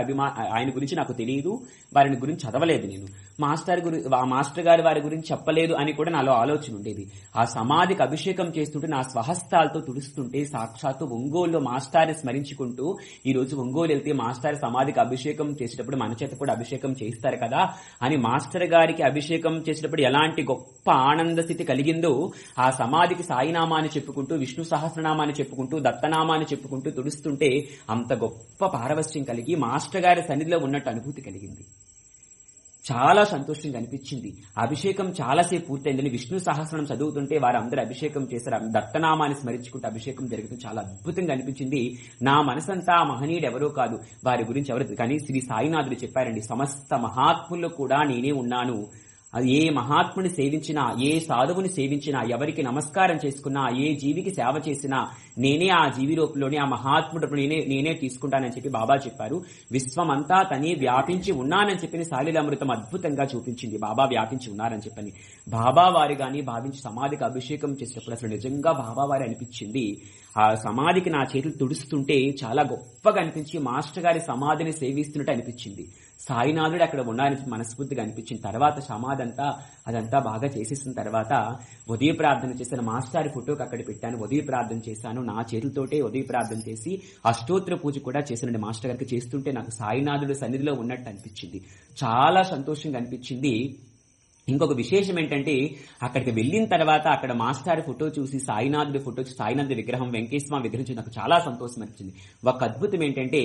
ఆయన గురించి నాకు తెలియదు, వారిని గురించి చదవలేదు నేను. మాస్టర్ గారు వారి గురించి చెప్పలేదు అని కూడా నాలో ఆలోచన ఉండేది. ఆ సమాధికి అభిషేకం చేస్తుంటే, నా స్వహస్తాలతో తుడుస్తుంటే, సాక్షాత్తు ఒంగోలులో మాస్టార్ని స్మరించుకుంటూ, ఈ రోజు ఒంగోలు వెళ్తే మాస్టర్ సమాధికి అభిషేకం చేసేటప్పుడు మన చేత కూడా అభిషేకం చేస్తారు కదా అని, మాస్టర్ గారికి అభిషేకం చేసేటప్పుడు ఎలాంటి గొప్ప ఆనంద స్థితి కలిగిందో, ఆ సమాధికి సాయినామాన్ని చెప్పుకుంటూ, విష్ణు సహస్రనామాన్ని చెప్పుకుంటూ, దత్తనామాన్ని చెప్పుకుంటూ తుడుస్తుంటే అంత గొప్ప పారవశ్యం కలిగి మాస్టర్ గారి సన్నిధిలో ఉన్నట్టు అనుభూతి కలిగింది. చాలా సంతోషంగా అనిపించింది. అభిషేకం చాలాసేపు పూర్తయిందని విష్ణు సహస్రనామం చదువుతుంటే వారందరూ అభిషేకం చేశారు. దత్తనామాన్ని స్మరించుకుంటూ అభిషేకం జరుగుతుంది. చాలా అద్భుతంగా అనిపించింది. నా మనసంతా మహనీయుడు ఎవరో కాదు, వారి గురించి ఎవరు కానీ శ్రీ సాయినాథుడు చెప్పారండి, సమస్త మహాత్ముల్లో కూడా నేనే ఉన్నాను. అది ఏ మహాత్ముని సేవించినా, ఏ సాధువుని సేవించినా, ఎవరికి నమస్కారం చేసుకున్నా, ఏ జీవికి సేవ చేసినా నేనే ఆ జీవి రూపంలోనే, ఆ మహాత్ముడు నేనే తీసుకుంటానని చెప్పి బాబా చెప్పారు. విశ్వమంతా తనే వ్యాపించి ఉన్నానని చెప్పిన సాలిలామృతం అద్భుతంగా చూపించింది. బాబా వ్యాపించి ఉన్నారని చెప్పని బాబా వారి గాని భావించి సమాధికి అభిషేకం చేసినప్పుడు అసలు నిజంగా బాబా వారి అనిపించింది. ఆ సమాధికి నా చేతులు తుడుస్తుంటే చాలా గొప్పగా అనిపించి మాస్టర్ గారి సమాధిని సేవిస్తున్నట్టు అనిపించింది. సాయినాథుడు అక్కడ ఉన్నారని మనస్ఫూర్తిగా అనిపించింది. తర్వాత సమాధి అదంతా బాగా చేసేసిన తర్వాత ఉదయ ప్రార్థన చేశాను. మాస్టర్ ఫోటోకి అక్కడ పెట్టాను, ఉదయ ప్రార్థన చేశాను. నా చేతులతోటే ఉదయ ప్రార్థన చేసి అష్టోత్తర పూజ కూడా చేశానండి. మాస్టర్ గారికి చేస్తుంటే నాకు సాయినాథుడు సన్నిధిలో ఉన్నట్టు అనిపించింది. చాలా సంతోషంగా అనిపించింది. ఇంకొక విశేషం ఏంటంటే అక్కడికి వెళ్ళిన తర్వాత అక్కడ మాస్టర్ ఫోటో చూసి సాయినాథుడి ఫోటో చూసి సాయినాథుడి విగ్రహం, వెంకటేశ్వర విగ్రహం చూసి నాకు చాలా సంతోషం అనిపించింది. ఒక అద్భుతం ఏంటంటే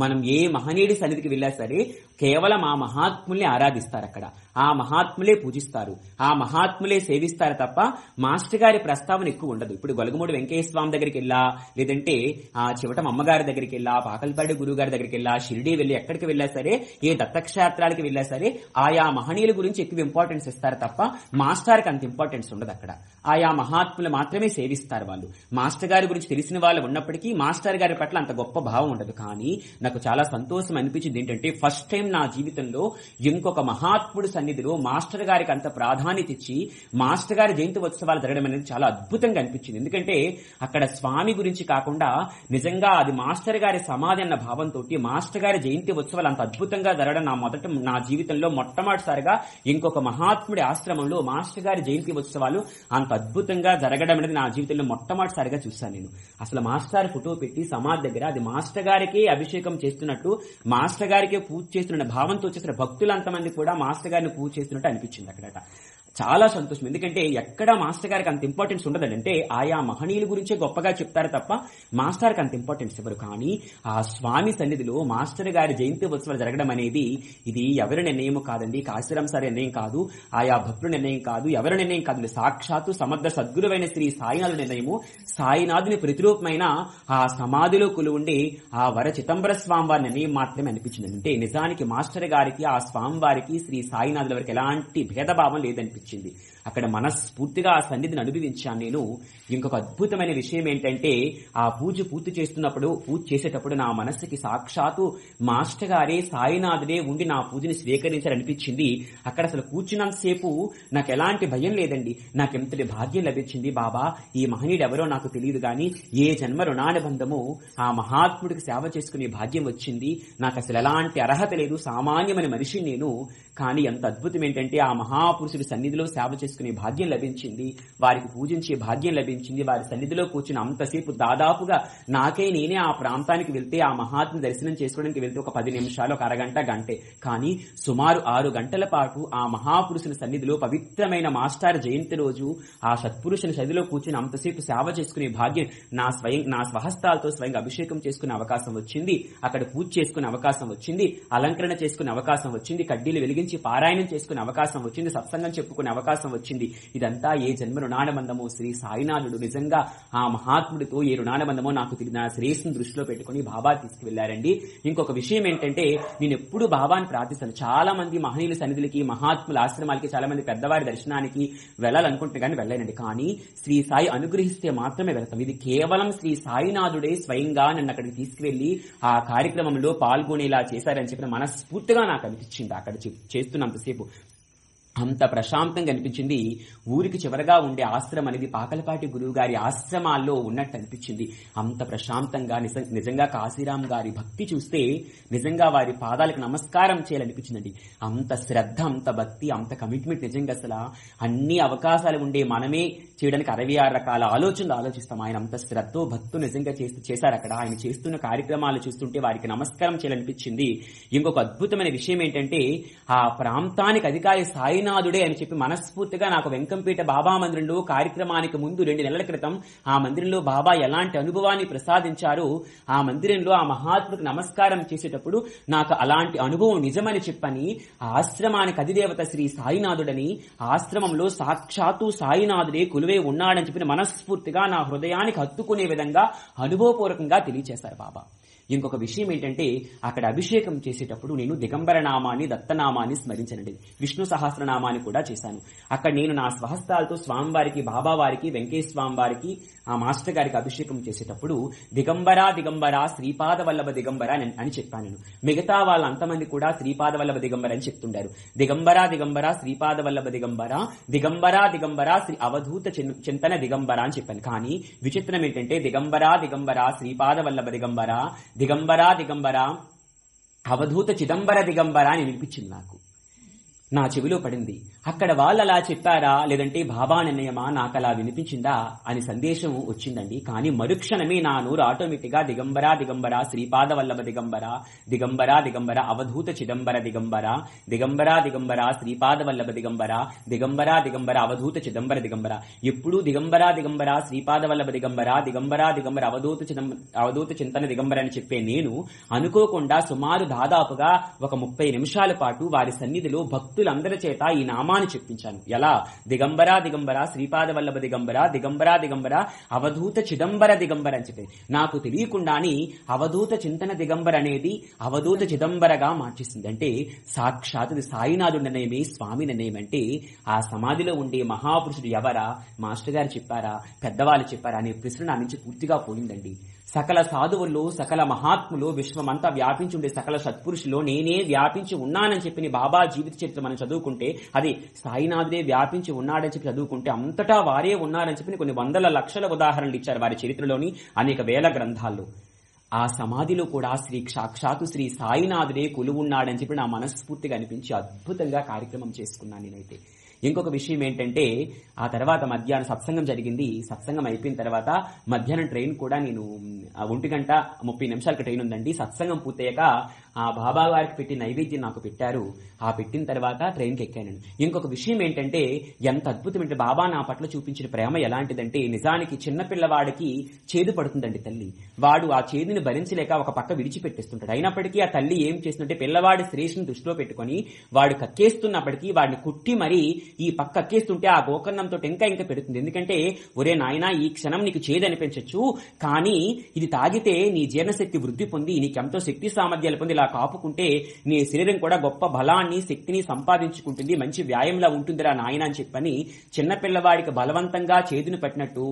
మనం ఏ మహనీయుడి సన్నిధికి వెళ్ళా సరే కేవలం ఆ మహాత్ముల్ని ఆరాధిస్తారు. అక్కడ ఆ మహాత్ములే పూజిస్తారు, ఆ మహాత్ములే సేవిస్తారు తప్ప మాస్టర్ గారి ప్రస్తావన ఎక్కువ ఉండదు. ఇప్పుడు గొలగమూడి వెంకటేశ్వర దగ్గరికి వెళ్ళా, లేదంటే ఆ చివటం అమ్మగారి దగ్గరికి వెళ్ళా, పాకల్పాడి గురువు గారి దగ్గరికి వెళ్ళా, షిరిడీ వెళ్ళి ఎక్కడికి వెళ్ళా సరే, ఏ దత్తక్షేత్రాలకి వెళ్ళా సరే ఆయా మహనీయుల గురించి ఎక్కువ ఇంపార్టెన్స్ ఇస్తారు తప్ప మాస్టర్కి అంత ఇంపార్టెన్స్ ఉండదు. అక్కడ ఆయా మహాత్ములు మాత్రమే సేవిస్తారు. వాళ్ళు మాస్టర్ గారి గురించి తెలిసిన వాళ్ళు ఉన్నప్పటికీ మాస్టర్ గారి పట్ల అంత గొప్ప భావం ఉండదు. కానీ నాకు చాలా సంతోషం అనిపించింది ఏంటంటే ఫస్ట్ టైం నా జీవితంలో ఇంకొక మహాత్ముడు సన్నిధిలో మాస్టర్ గారికి అంత ప్రాధాన్యత ఇచ్చి మాస్టర్ గారి జయంతి ఉత్సవాలు జరగడం అనేది చాలా అద్భుతంగా అనిపించింది. ఎందుకంటే అక్కడ స్వామి గురించి కాకుండా నిజంగా అది మాస్టర్ గారి సమాధి అన్న భావంతో మాస్టర్ గారి జయంతి ఉత్సవాలు అంత అద్భుతంగా జరగడం నా జీవితంలో మొట్టమొదటిసారిగా ఇంకొక మహాత్ముడి ఆశ్రమంలో మాస్టర్ గారి జయంతి ఉత్సవాలు అంత అద్భుతంగా జరగడం అనేది నా జీవితంలో మొట్టమొదటిసారిగా చూశాను నేను. అసలు మాస్టర్ ఫోటో పెట్టి సమాధి దగ్గర అది మాస్టర్ గారికే అభిషేకం చేస్తున్నట్టు, మాస్టర్ గారికే పూజ చేస్తున్న భావంతో చేసిన భక్తులు అంతమంది కూడా మాస్టర్ గారిని పూజ చేస్తున్నట్టు అనిపించింది అక్కడట. చాలా సంతోషం. ఎందుకంటే ఎక్కడ మాస్టర్ గారికి అంత ఇంపార్టెన్స్ ఉండదండి. అంటే ఆయా మహనీయుల గురించే గొప్పగా చెప్తారు తప్ప మాస్టర్కి అంత ఇంపార్టెన్స్ ఇవ్వరు. కానీ ఆ స్వామి సన్నిధిలో మాస్టర్ గారి జయంతి ఉత్సవాలు జరగడం అనేది ఇది ఎవరి నిర్ణయం కాదండి, కాశీరాం సార్ నిర్ణయం కాదు, ఆయా భక్తుల నిర్ణయం కాదు, ఎవరి నిర్ణయం కాదు, సాక్షాత్తు సమర్థ సద్గురువైన శ్రీ సాయినాథుడి నిర్ణయము. సాయినాథుని ప్రతిరూపమైన ఆ సమాధిలో కొలువుండి ఆ వర చిదంబర స్వామి వారి నిర్ణయం మాత్రమే అనిపించింది. అంటే నిజానికి మాస్టర్ గారికి ఆ స్వామి వారికి శ్రీ సాయినాథుల వారికి ఎలాంటి భేదభావం లేదనిపించింది. అక్కడ మనస్ఫూర్తిగా ఆ సన్నిధిని అనుభవించాను నేను. ఇంకొక అద్భుతమైన విషయం ఏంటంటే ఆ పూజ పూర్తి చేసేటప్పుడు నా మనస్సుకి సాక్షాత్తు మాస్టర్ గారే సాయినాథుడే ఉండి నా పూజని స్వీకరించారనిపించింది. అక్కడ అసలు కూర్చున్నంతసేపు నాకు ఎలాంటి భయం లేదండి. నాకెంతటి భాగ్యం లభించింది. బాబా ఈ మహనీయుడు ఎవరో నాకు తెలియదు కానీ ఏ జన్మ రుణానుబంధము ఆ మహాత్ముడికి సేవ చేసుకునే భాగ్యం వచ్చింది. నాకు అసలు ఎలాంటి అర్హత లేదు, సామాన్యమైన మనిషి నేను. కానీ ఎంత అద్భుతం ఏంటంటే ఆ మహాపురుషుడి సన్నిధిలో సేవ చేసుకునే భాగ్యం లభించింది, వారికి పూజించే భాగ్యం లభించింది. వారి సన్నిధిలో కూర్చుని అంతసేపు దాదాపుగా నేనే ఆ ప్రాంతానికి వెళ్తే ఆ మహాత్ముని దర్శనం చేసుకోవడానికి వెళ్తే ఒక 10 నిమిషాలు, ఒక అరగంట, గంటే. కానీ సుమారు 6 గంటల పాటు ఆ మహాపురుషుని సన్నిధిలో పవిత్రమైన మాస్టర్ జయంతి రోజు ఆ సత్పురుషుని సన్నిధిలో కూర్చుని అంతసేపు సేవ చేసుకునే భాగ్యం నా స్వహస్తాలతో స్వయంగా అభిషేకం చేసుకునే అవకాశం వచ్చింది. అక్కడ పూజ చేసుకునే అవకాశం వచ్చింది, అలంకరణ చేసుకునే అవకాశం వచ్చింది, కడ్డీలు వెలిగించి పారాయణం చేసుకునే అవకాశం వచ్చింది, సత్సంగం చెప్పుకునే అవకాశం వచ్చింది. ఇదంతా ఏ జన్మ రుణానుబంధమో శ్రీ సాయినాథుడు నిజంగా ఆ మహాత్ముడితో ఏ రుణానుబంధమో నాకు నా శ్రేయస్సును దృష్టిలో పెట్టుకుని బాబా తీసుకువెళ్లారండి. ఇంకొక విషయం ఏంటంటే నేను ఎప్పుడు బాబాని ప్రార్థిస్తాను. చాలా మంది మహనీయుల సన్నిధులకి, మహాత్ముల ఆశ్రమాలకి, చాలా మంది పెద్దవారి దర్శనానికి వెళ్ళాలనుకుంటే కానీ వెళ్ళలేనండి. కానీ శ్రీ సాయి అనుగ్రహిస్తే మాత్రమే వెళ్తాం. ఇది కేవలం శ్రీ సాయినాథుడే స్వయంగా నన్ను అక్కడికి తీసుకువెళ్లి ఆ కార్యక్రమంలో పాల్గొనేలా చేశారని చెప్పిన మనస్ఫూర్తిగా నాకు అనిపించింది. అక్కడ చేస్తున్నంతసేపు అంత ప్రశాంతంగా అనిపించింది. ఊరికి చివరగా ఉండే ఆశ్రమం అనేది పాకలపాటి గురువు గారి ఆశ్రమాల్లో ఉన్నట్టు అనిపించింది. అంత ప్రశాంతంగా నిజంగా కాశీరాం గారి భక్తి చూస్తే నిజంగా వారి పాదాలకు నమస్కారం చేయాలనిపించిందండి. అంత శ్రద్ధ, అంత భక్తి, అంత కమిట్మెంట్. నిజంగా అసలు అన్ని అవకాశాలు ఉండే మనమే చేయడానికి 66 రకాల ఆలోచనలు ఆలోచిస్తాం. ఆయన అంత శ్రద్ధ భక్తు నిజంగా చేశారు. అక్కడ ఆయన చేస్తున్న కార్యక్రమాలు చూస్తుంటే వారికి నమస్కారం చేయాలనిపించింది. ఇంకొక అద్భుతమైన విషయం ఏంటంటే ఆ ప్రాంతానికి అధికారి సాయి సాయినాథుడే అని చెప్పి మనస్ఫూర్తిగా నాకు వెంకంపేట బాబా మందిరంలో కార్యక్రమానికి ముందు 2 నెలల క్రితం ఆ మందిరంలో బాబా ఎలాంటి అనుభవాన్ని ప్రసాదించారో ఆ మందిరంలో ఆ మహాత్ముడికి నమస్కారం చేసేటప్పుడు నాకు అలాంటి అనుభవం నిజమని చెప్పని ఆశ్రమానికి అధిదేవత శ్రీ సాయినాథుడని, ఆశ్రమంలో సాక్షాత్తు సాయినాథుడే కొలువై ఉన్నాడని చెప్పిన మనస్ఫూర్తిగా నా హృదయానికి హత్తుకునే విధంగా అనుభవపూర్వకంగా తెలియచేశారు బాబా. ఇంకొక విషయం ఏంటంటే అక్కడ అభిషేకం చేసేటప్పుడు నేను దిగంబర నామాన్ని, దత్తనామాన్ని స్మరించనండి. విష్ణు సహస్రనామాన్ని కూడా చేశాను. అక్కడ నేను నా స్వహస్తాలతో స్వామివారికి, బాబావారికి, వెంకటేశ్వర స్వామివారికి, ఆ మాస్టర్ గారికి అభిషేకం చేసేటప్పుడు దిగంబర దిగంబర శ్రీపాద వల్లభ దిగంబర అని చెప్పాను నేను. మిగతా వాళ్ళంతమంది కూడా శ్రీపాద వల్లభ దిగంబర అని చెప్తుండారు. దిగంబర దిగంబర శ్రీపాద వల్లభ దిగంబర, దిగంబర దిగంబర శ్రీ అవధూత చింతన దిగంబర అని చెప్పాను. కానీ విచిత్రం ఏంటంటే దిగంబర దిగంబర శ్రీపాద వల్లభ దిగంబర, దిగంబర దిగంబర అవధూత చిదంబర దిగంబర అని వినిపించింది. నాకు నా చెవిలో పడింది. అక్కడ వాళ్ళు అలా చెప్పారా లేదంటే బాబా నిర్ణయమా నాకు అలా వినిపించిందా అని సందేశం వచ్చిందండి. కానీ మరుక్షణమే నా నోరు ఆటోమేటిక్ గా దిగంబర దిగంబర శ్రీపాద వల్లభ దిగంబర, దిగంబర దిగంబర అవధూత చిదంబర దిగంబర, దిగంబర దిగంబర శ్రీపాద వల్లభ దిగంబర, దిగంబర దిగంబర అవధూత చిదంబర దిగంబర. ఎప్పుడు దిగంబర దిగంబర శ్రీపాద వల్లభ దిగంబర, దిగంబర దిగంబర అవధూత చింతన దిగంబర అని చెప్పే నేను అనుకోకుండా సుమారు దాదాపుగా ఒక 30 నిమిషాల పాటు వారి సన్నిధిలో భక్తులందరి చేత ఈ నామాన్ని చెప్పించాను. ఎలా? దిగంబర దిగంబర శ్రీపాద వల్లభ దిగంబర, దిగంబర దిగంబర అవధూత చిదంబర దిగంబర అని చెప్పి నాకు తెలియకుండానే అవధూత చింతన దిగంబర అనేది అవధూత చిదంబరగా మార్చేసింది. అంటే సాక్షాత్ సాయినాథుడి నిర్ణయమే, స్వామి నిర్ణయం. అంటే ఆ సమాధిలో ఉండే మహాపురుషుడు ఎవరా, మాస్టర్ గారు చెప్పారా, పెద్దవాళ్ళు చెప్పారా అనే ప్రశ్న నా నుంచి పూర్తిగా పోయిందండి. సకల సాధువుల్లో, సకల మహాత్ములు, విశ్వమంతా వ్యాపించి ఉండే సకల సత్పురుషులో నేనే వ్యాపించి ఉన్నానని చెప్పి బాబా జీవిత చరిత్ర మనం చదువుకుంటే, అది సాయినాథుడే వ్యాపించి ఉన్నాడని చెప్పి చదువుకుంటే అంతటా వారే ఉన్నారని చెప్పి కొన్ని వందల లక్షల ఉదాహరణలు ఇచ్చారు వారి చరిత్రలోని అనేక వేల గ్రంథాల్లో. ఆ సమాధిలో కూడా సాక్షాత్తు శ్రీ సాయినాథుడే కొలువున్నాడని చెప్పి నా మనస్ఫూర్తిగా అనిపించి అద్భుతంగా కార్యక్రమం చేసుకున్నాను నేనైతే. ఇంకొక విషయం ఏంటంటే ఆ తర్వాత మధ్యాహ్నం సత్సంగం జరిగింది. సత్సంగం అయిపోయిన తర్వాత మధ్యాహ్నం ట్రైన్ కూడా నేను 1:30 ట్రైన్ ఉందండి. సత్సంగం పూర్తయ్యాక ఆ బాబా గారికి పెట్టి నైవేద్యం నాకు పెట్టారు. ఆ పెట్టిన తర్వాత ట్రైన్కి ఎక్కాను. ఇంకొక విషయం ఏంటంటే ఎంత అద్భుతమైన బాబా నా పట్ల చూపించిన ప్రేమ ఎలాంటిదంటే, నిజానికి చిన్నపిల్లవాడికి చేదు పడుతుందండి తల్లి. వాడు ఆ చేదుని భరించలేక ఒక పక్క విడిచిపెట్టేస్తుంటాడు. అయినప్పటికీ ఆ తల్లి ఏం చేస్తుంటే పిల్లవాడి శ్రేష్ఠని దృష్టిలో పెట్టుకుని వాడు కక్కేస్తున్నప్పటికీ వాడిని కుట్టి మరీ ఈ పక్క కక్కేస్తుంటే ఆ గోకర్ణంతో ఇంకా పెడుతుంది. ఎందుకంటే ఒరే నాయనా, ఈ క్షణం నీకు చేదు అనిపించచ్చు, కానీ ఇది తాగితే నీ జీర్ణశక్తి వృద్ధి పొంది నీకెంతో శక్తి సామర్థ్యాలు పొంది ఇలా కాపుకుంటే నీ శరీరం కూడా గొప్ప బలాన్ని, శక్తిని సంపాదించుకుంటుంది, మంచి వ్యాయంలా ఉంటుందిరా నాయన అని చెప్పని చిన్నపిల్లవాడికి బలవంతంగా చేదును పట్టినట్టు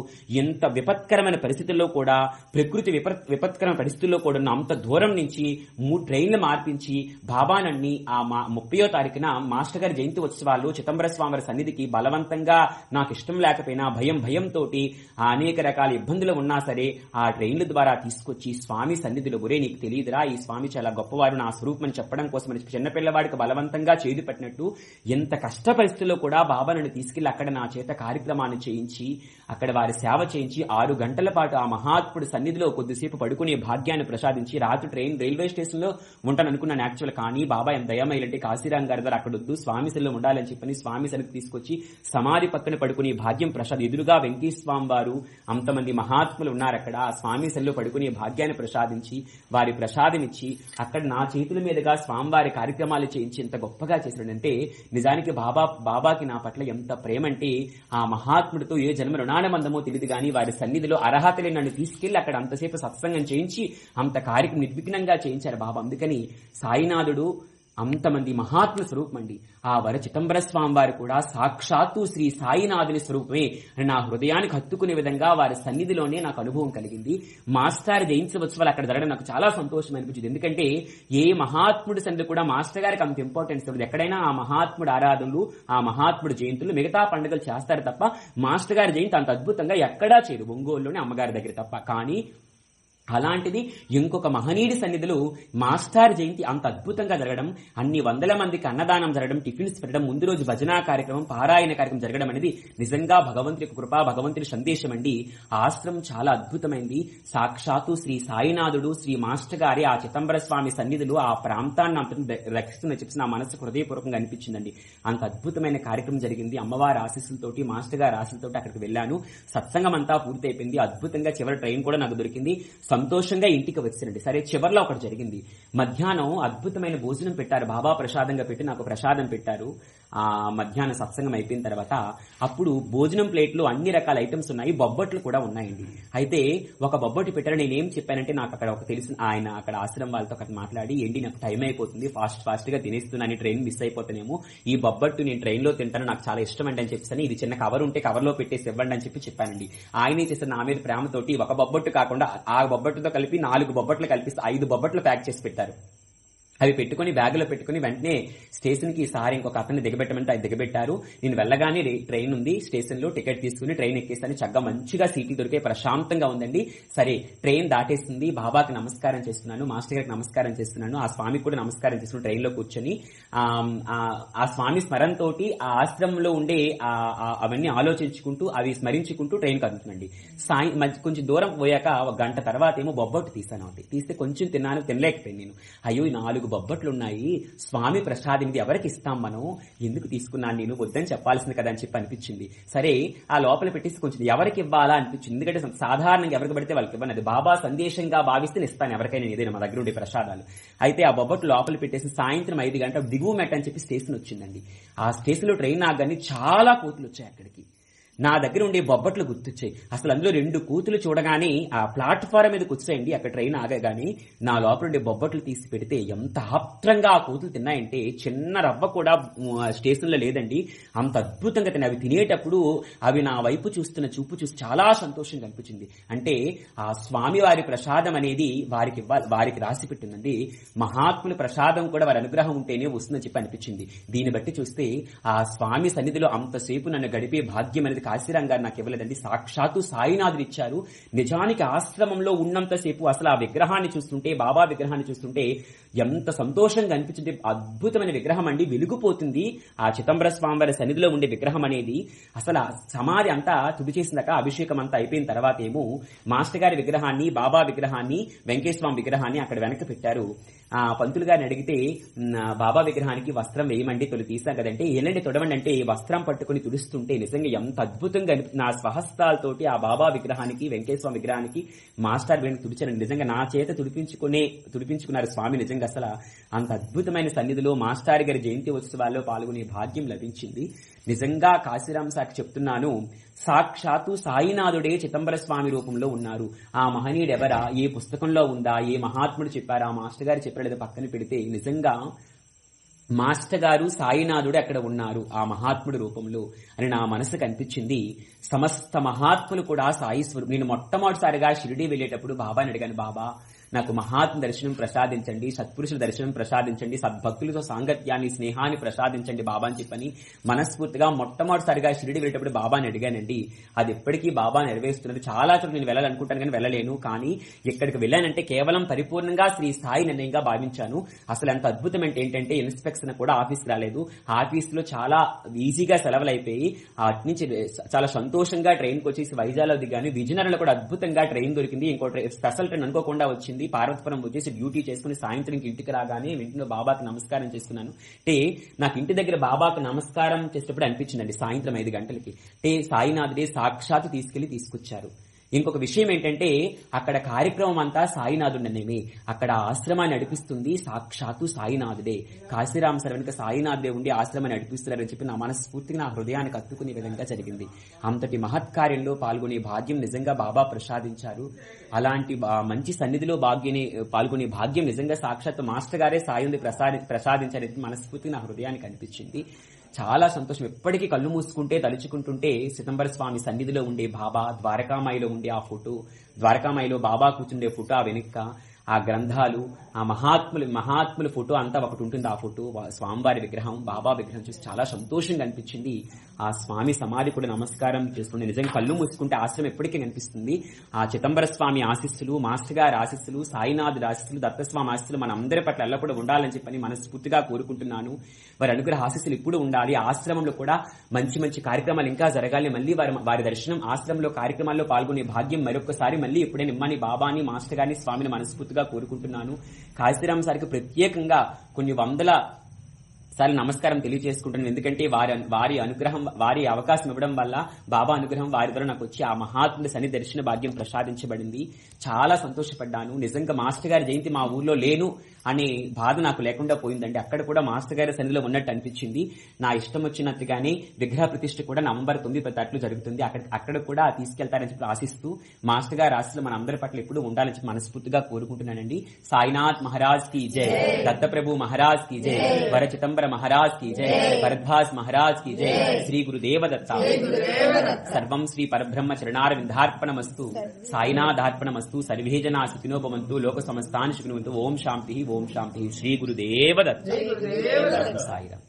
ఎంత విపత్కరమైన పరిస్థితుల్లో కూడా, ప్రకృతి విపత్కరమైన పరిస్థితుల్లో కూడా అంత దూరం నుంచి 3 ట్రైన్లు మార్పించి బాబానన్ని ఆ 30వ తారీఖున మాస్టర్ గారి జయంతి ఉత్సవాల్లో చిదంబర స్వామి సన్నిధికి బలవంతంగా నాకు ఇష్టం లేకపోయినా భయంతో అనేక రకాల ఇబ్బందులు ఉన్నా సరే ఆ ట్రైన్ల ద్వారా తీసుకొచ్చి స్వామి సన్నిధిలో, ఒరే నీకు తెలియదురా ఈ స్వామి చాలా గొప్పవారు, నా స్వరూపం అని చెప్పడం కోసం చిన్నపిల్లవాడికి బలవంతంగా చేదు పట్టినట్టు ఎంత కష్ట పరిస్థితుల్లో కూడా బాబా నన్ను తీసుకెళ్లి అక్కడ నా చేత కార్యక్రమాన్ని చేయించి అక్కడ వారి సేవ చేయించి 6 గంటల పాటు ఆ మహాత్ముడి సన్నిధిలో కొద్దిసేపు పడుకునే భాగ్యాన్ని ప్రసాదించి రాత్రి రైల్వే స్టేషన్ లో ఉంటాను అనుకున్నాను యాక్చువల్. కానీ బాబా ఎంత దయమైలంటే కాశీరాం గారి ద్వారా అక్కడ వద్దు, స్వామి సెల్లో ఉండాలని చెప్పని స్వామి సన్నిధి తీసుకొచ్చి సమాధి పక్కన పడుకునే భాగ్యం ప్రసాద్. ఎదురుగా వెంకటేశ్వర స్వామి వారు అంతమంది మహాత్ములు ఉన్నారు అక్కడ. ఆ స్వామి సెల్లో పడుకునే భాగ్యాన్ని ప్రసాదించి వారి ప్రసాదం ఇచ్చి అక్కడ నా చేతుల మీదుగా స్వామివారి కార్యక్రమాలు చేయించి ఎంత గొప్పగా చేశాడంటే, నిజానికి బాబాకి నా పట్ల ఎంత ప్రేమ అంటే ఆ మహాత్ముడితో ఏ జన్మ రుణానుబంధమో తెలియదు కానీ వారి సన్నిధిలో అర్హతలే నన్ను తీసుకెళ్లి అక్కడ అంతసేపు సత్సంగం చేయించి అంత కార్యక్రమం నిర్విఘ్నంగా చేయించారు బాబా. అందుకని సాయినాథుడు అంతమంది మహాత్మ స్వరూపం అండి. ఆ వర చిదంబర స్వామి వారు కూడా సాక్షాత్తు శ్రీ సాయినాథుని స్వరూపమే అని నా హృదయానికి హత్తుకునే విధంగా వారి సన్నిధిలోనే నాకు అనుభవం కలిగింది. మాస్టర్ జయంతి ఉత్సవాలు అక్కడ జరగడం నాకు చాలా సంతోషం అనిపించింది. ఎందుకంటే ఏ మహాత్ముడి సన్నిధి కూడా మాస్టర్ గారికి అంత ఇంపార్టెన్స్ ఉంటుంది. ఎక్కడైనా ఆ మహాత్ముడు ఆరాధనలు, ఆ మహాత్ముడు జయంతులు, మిగతా పండుగలు చేస్తారు తప్ప మాస్టర్ గారి జయంతి అంత అద్భుతంగా ఎక్కడా చేయరు, ఒంగోలులోని అమ్మగారి దగ్గర తప్ప. కానీ అలాంటిది ఇంకొక మహనీయుడి సన్నిధిలో మాస్టర్ జయంతి అంత అద్భుతంగా జరగడం, అన్ని వందల మందికి అన్నదానం జరగడం, టిఫిన్స్ పెట్టడం, ముందు రోజు భజనా కార్యక్రమం, పారాయణ కార్యక్రమం జరగడం అనేది నిజంగా భగవంతుడి కృప, భగవంతుడి సందేశం అండి. ఆశ్రమం చాలా అద్భుతమైంది. సాక్షాత్తు శ్రీ సాయినాథుడు, శ్రీ మాస్టర్ గారి ఆ చిదంబర స్వామి సన్నిధిలో ఆ ప్రాంతాన్ని అంత రక్షిస్తుందని చెప్పి నా మనసు హృదయపూర్వకంగా అనిపించిందండి. అంత అద్భుతమైన కార్యక్రమం జరిగింది. అమ్మవారి ఆశీస్సులతోటి, మాస్టర్ గారి ఆశీస్సులతోటి అక్కడికి వెళ్ళాను. సత్సంగం అంతా పూర్తయిపోయింది. అద్భుతంగా చివరి ట్రైన్ కూడా నాకు దొరికింది. సంతోషంగా ఇంటికి వచ్చానండి. సరే, చివర్లో ఒకటి జరిగింది. మధ్యాహ్నం అద్భుతమైన భోజనం పెట్టారు, బాబా ప్రసాదంగా పెట్టి నాకు ప్రసాదం పెట్టారు. ఆ మధ్యాహ్నం సత్సంగం అయిపోయిన తర్వాత అప్పుడు భోజనం ప్లేట్లో అన్ని రకాల ఐటమ్స్ ఉన్నాయి, బొబ్బట్లు కూడా ఉన్నాయండి. అయితే ఒక బొబ్బట్టు పెట్టారు. నేనేం చెప్పానంటే, నాకు అక్కడ ఒక తెలిసిన ఆయన అక్కడ ఆశ్రమం వాళ్ళతో అక్కడ మాట్లాడి, ఏంటి నాకు టైం అయిపోతుంది, ఫాస్ట్ గా తినేస్తున్నాను, ట్రైన్ మిస్ అయిపోతానేమో, ఈ బొబ్బట్టు నేను ట్రైన్ లో తింటాను, నాకు చాలా ఇష్టం అండి అని చెప్పేసి, ఇది చిన్న కవర్ ఉంటే కవర్ లో పెట్టేసి ఇవ్వండి అని చెప్పి చెప్పానండి. ఆయనే చేసిన నా మీద ప్రేమతోటి ఒక బొబ్బట్టు కాకుండా ఆ బొబ్బట్టుతో కలిపి 4 బొబ్బట్లు కలిపిస్తే 5 బొబ్బట్లు ప్యాక్ చేసి పెట్టారు. అవి పెట్టుకుని బ్యాగులో పెట్టుకుని వెంటనే స్టేషన్ కి సారి ఇంకొక అతన్ని దిగబెట్టమంటే అది దిగబెట్టారు. నేను వెళ్ళగానే ట్రైన్ ఉంది స్టేషన్ లో, టికెట్ తీసుకుని ట్రైన్ ఎక్కేస్తాను. చక్కగా మంచిగా సీట్లు దొరికే ప్రశాంతంగా ఉందండి. సరే, ట్రైన్ దాటేస్తుంది. బాబాకి నమస్కారం చేస్తున్నాను, మాస్టర్ గారికి నమస్కారం చేస్తున్నాను, ఆ స్వామికి కూడా నమస్కారం చేస్తున్నాను. ట్రైన్ లో కూర్చొని ఆ స్వామి స్మరణతోటి ఆ ఆశ్రమంలో ఉండే అవన్నీ ఆలోచించుకుంటూ అవి స్మరించుకుంటూ ట్రైన్ కదులుతుందండి. కొంచెం దూరం పోయాక ఒక గంట తర్వాత ఏమో బొబ్బట్టు తీసాను. తీస్తే కొంచెం తినలేకపోయింది నేను. అయ్యో, 4 బొబ్బట్లు ఉన్నాయి, స్వామి ప్రసాదం, ఇది ఎవరికి ఇస్తాం, మనం ఎందుకు తీసుకున్నాను, నేను వద్దని చెప్పాల్సింది కదా అని చెప్పి అనిపించింది. సరే, ఆ లోపల పెట్టేసి కొంచెం ఎవరికి ఇవ్వాలా అనిపించింది. ఎందుకంటే సాధారణంగా ఎవరికి పడితే వాళ్ళకి ఇవ్వను, అది బాబా సందేశంగా భావిస్తే ఇస్తాను ఎవరికైనా ఏదైనా మా దగ్గర ఉండే ప్రసాదాలు. అయితే ఆ బొబ్బట్లు లోపల పెట్టేసి సాయంత్రం 5 గంటల దిగువ మెట్ట అని చెప్పి స్టేషన్ వచ్చిందండి. ఆ స్టేషన్ లో ట్రైన్ ఆగానే చాలా కోతులు వచ్చాయి అక్కడికి. నా దగ్గర ఉండే బొబ్బట్లు గుర్తొచ్చాయి. అసలు అందులో 2 కూతులు చూడగానే ఆ ప్లాట్ఫారం మీద కూర్చోయండి, అక్కడ ట్రైన్ ఆగగానే నా లోపల ఉండే బొబ్బట్లు తీసి పెడితే ఎంత ఆప్త్రంగా ఆ కూతులు తిన్నాయంటే చిన్న రవ్వ కూడా స్టేషన్ లో లేదండి. అంత అద్భుతంగా తిన్నాయి. అవి తినేటప్పుడు అవి నా వైపు చూస్తున్న చూపు చూసి చాలా సంతోషంగా అనిపించింది. అంటే ఆ స్వామి వారి ప్రసాదం అనేది వారికి రాసి పెట్టిందండి. మహాత్ముల ప్రసాదం కూడా వారి అనుగ్రహం ఉంటేనే వస్తుందని చెప్పి అనిపించింది. దీన్ని బట్టి చూస్తే ఆ స్వామి సన్నిధిలో అంతసేపు నన్ను గడిపే భాగ్యం అనేది కాశీరాం గారు నాకు ఇవ్వలేదండి, సాక్షాత్తు సాయినాథుడు ఇచ్చారు. నిజానికి ఆశ్రమంలో ఉన్నంతసేపు అసలు ఆ విగ్రహాన్ని చూస్తుంటే, బాబా విగ్రహాన్ని చూస్తుంటే ఎంత సంతోషంగా అనిపించింది. అద్భుతమైన విగ్రహం అండి, వెలిగిపోతుంది. ఆ చిదంబర స్వామివారి సన్నిధిలో ఉండే విగ్రహం అనేది అసలు సమాధి అంతా తుడి చేసిందాక అభిషేకం అంతా అయిపోయిన తర్వాత ఏమో మాస్టర్ గారి విగ్రహాన్ని, బాబా విగ్రహాన్ని, వెంకటేశ్వర విగ్రహాన్ని అక్కడ వెనక్కి పెట్టారు. ఆ పంతులు గారిని అడిగితే, బాబా విగ్రహానికి వస్త్రం వేయమండి, తొలి తీసాం కదంటే, ఏనండి తొడవండి అంటే వస్త్రం పట్టుకుని తుడుస్తుంటే నిజంగా ఎంత అద్భుతంగా నా స్వహస్తాలతోటి ఆ బాబా విగ్రహానికి, వెంకటేశ్వర విగ్రహానికి మాస్టర్ వేణు తుడిచారండి. నిజంగా నా చేత తుడిపించుకున్నారు స్వామి. నిజంగా అసలు అంత అద్భుతమైన సన్నిధిలో మాస్టర్ గారి జయంతి ఉత్సవాల్లో పాల్గొనే భాగ్యం లభించింది. నిజంగా కాశీరాం సాకి చెప్తున్నాను, సాక్షాత్తు సాయినాథుడే చిదంబర స్వామి రూపంలో ఉన్నారు. ఆ మహనీయుడు ఎవరా, ఏ పుస్తకంలో ఉందా, ఏ మహాత్ముడు చెప్పారా, మాస్టర్ గారు చెప్పలేదో పక్కన పెడితే నిజంగా మాస్టర్ గారు సాయినాథుడు అక్కడ ఉన్నారు ఆ మహాత్ముడు రూపంలో అని నా మనసుకు అనిపించింది. సమస్త మహాత్ములు కూడా సాయి స్వరూపం. నేను మొట్టమొదటిసారిగా షిరిడీ వెళ్ళేటప్పుడు బాబాని అడిగాను, బాబా నాకు మహాత్మ దర్శనం ప్రసాదించండి, సత్పురుషుల దర్శనం ప్రసాదించండి, సద్భక్తులతో సాంగత్యాన్ని, స్నేహాన్ని ప్రసాదించండి బాబా అని చెప్పని మనస్ఫూర్తిగా మొట్టమొదటిసారిగా షిరిడీ వెళ్ళేటప్పుడు బాబాని అడిగానండి. అది ఎప్పటికీ బాబా నెరవేరుస్తున్నది. చాలా చోట్ల నేను వెళ్ళాలనుకుంటాను కానీ వెళ్ళలేను. కానీ ఇక్కడికి వెళ్ళానంటే కేవలం పరిపూర్ణంగా శ్రీ సాయి నిర్ణయంగా భావించాను. అసలు ఎంత అద్భుతం ఏంటంటే ఇన్స్పెక్షన్ కూడా ఆఫీస్కి రాలేదు. ఆఫీసులో చాలా ఈజీగా సెలవులు అయిపోయి అటు నుంచి చాలా సంతోషంగా ట్రైన్కి వచ్చేసి వైజాగ్లో దిగాను. విజయనగరంలో కూడా అద్భుతంగా ట్రైన్ దొరికింది. ఇంకో స్పెషల్ ట్రైన్ అనుకోకుండా వచ్చింది. పార్వతీపురం వచ్చేసి డ్యూటీ చేసుకుని సాయంత్రం ఇంటికి రాగానే ఇంట్లో బాబాకి నమస్కారం చేస్తున్నాను. అంటే నాకు ఇంటి దగ్గర బాబాకు నమస్కారం చేసేటప్పుడు అనిపించిందండి సాయంత్రం 5 గంటలకి. అంటే సాయినాథుడే సాక్షాత్తు తీసుకొచ్చారు. ఇంకొక విషయం ఏంటంటే అక్కడ కార్యక్రమం అంతా సాయినాథుడనేమి, అక్కడ ఆశ్రమాన్ని నడిపిస్తుంది సాక్షాత్తు సాయినాథుడే. కాశీరాం సార్ వెనుక సాయినాథుడే ఉండి ఆశ్రమాన్ని నడిపిస్తున్నారని చెప్పి నా మనస్ఫూర్తిగా నా హృదయానికి అత్తుకునే విధంగా జరిగింది. అంతటి మహత్కార్యంలో పాల్గొనే భాగ్యం నిజంగా బాబా ప్రసాదించారు. అలాంటి మంచి సన్నిధిలో పాల్గొనే భాగ్యం నిజంగా సాక్షాత్తు మాస్టర్ గారే సాయి ప్రసాదించారని మనస్ఫూర్తిగా నా హృదయానికి అనిపించింది. చాలా సంతోషం. ఎప్పటికీ కళ్ళు మూసుకుంటే తలుచుకుంటుంటే చిదంబర స్వామి సన్నిధిలో ఉండే బాబా, ద్వారకామాయిలో ఉండే ఆ ఫోటో, ద్వారకామాయిలో బాబా కూర్చుండే ఫోటో, ఆ వెనుక ఆ గ్రంథాలు, ఆ మహాత్ముల ఫోటో అంతా ఒకటి ఉంటుంది. ఆ ఫోటో, స్వామివారి విగ్రహం, బాబా విగ్రహం చూసి చాలా సంతోషంగా అనిపించింది. ఆ స్వామి సమాధి కూడా నమస్కారం చేసుకుంటే నిజంగా కళ్ళు మూసుకుంటే ఆశ్రమం ఎప్పటికీ కనిపిస్తుంది. ఆ చిదంబర స్వామి ఆశీస్సులు, మాస్టర్ గారి ఆశీస్సులు, సాయినాథుడి ఆశీస్సులు, దత్తస్వామి ఆశీస్సులు మన అందరి పట్ల ఎల్లప్పుడూ ఉండాలని చెప్పని మనస్ఫూర్తిగా కోరుకుంటున్నాను. వారి అనుగ్రహ ఆశీస్సులు ఇప్పుడు ఉండాలి. ఆశ్రమంలో కూడా మంచి మంచి కార్యక్రమాలు ఇంకా జరగాలి. మళ్ళీ వారి దర్శనం, ఆశ్రమంలో కార్యక్రమాల్లో పాల్గొనే భాగ్యం మరొకసారి మళ్ళీ ఎప్పుడైనా ఇమ్మని బాబాని, మాస్టర్ గారిని, స్వామిని మనస్ఫూర్తిగా కోరుకుంటున్నాను. కాశీరాం సార్కి ప్రత్యేకంగా కొన్ని వందల సార్లు నమస్కారం తెలియజేసుకుంటున్నాను. ఎందుకంటే వారి అనుగ్రహం, వారి అవకాశం ఇవ్వడం వల్ల బాబా అనుగ్రహం వారి ద్వారా నాకు వచ్చి ఆ మహాత్ముడి సన్ని దర్శన భాగ్యం ప్రసాదించబడింది. చాలా సంతోషపడ్డాను. నిజంగా మాస్టర్ గారి జయంతి మా ఊర్లో లేను అనే బాధ నాకు లేకుండా పోయిందండి. అక్కడ కూడా మాస్టర్ గారి సన్నిధిలో ఉన్నట్టు అనిపించింది. నా ఇష్టం వచ్చినట్టుగానే విగ్రహ ప్రతిష్ఠ కూడా నవంబర్ 9 జరుగుతుంది. అక్కడ కూడా తీసుకెళ్తారని చెప్పి ఆశిస్తూ మాస్టర్ గారి ఆశలు మన అందరి పట్ల ఎప్పుడు ఉండాలని చెప్పి మనస్ఫూర్తిగా కోరుకుంటున్నానండి. సాయినాథ్ మహారాజ్ కి జై, దత్తప్రభు మహారాజ్ కి జై, వర చిదంబర మహారాజ్ కి జై, భరద్వాజ్ మహారాజ్ కి జై, శ్రీ గురుదేవ దత్త. సర్వం శ్రీ పరబ్రహ్మ చరణారవిందార్పణమస్తు, సాయినాథార్పణమస్తు. సర్వే జనా సుఖినో భవంతు, లోక సమస్తాని సుఖినో భవంతు. ఓం శాంతి, ఓం శాంతి. శ్రీ గురుదేవ దత్త. సాయిరామ్.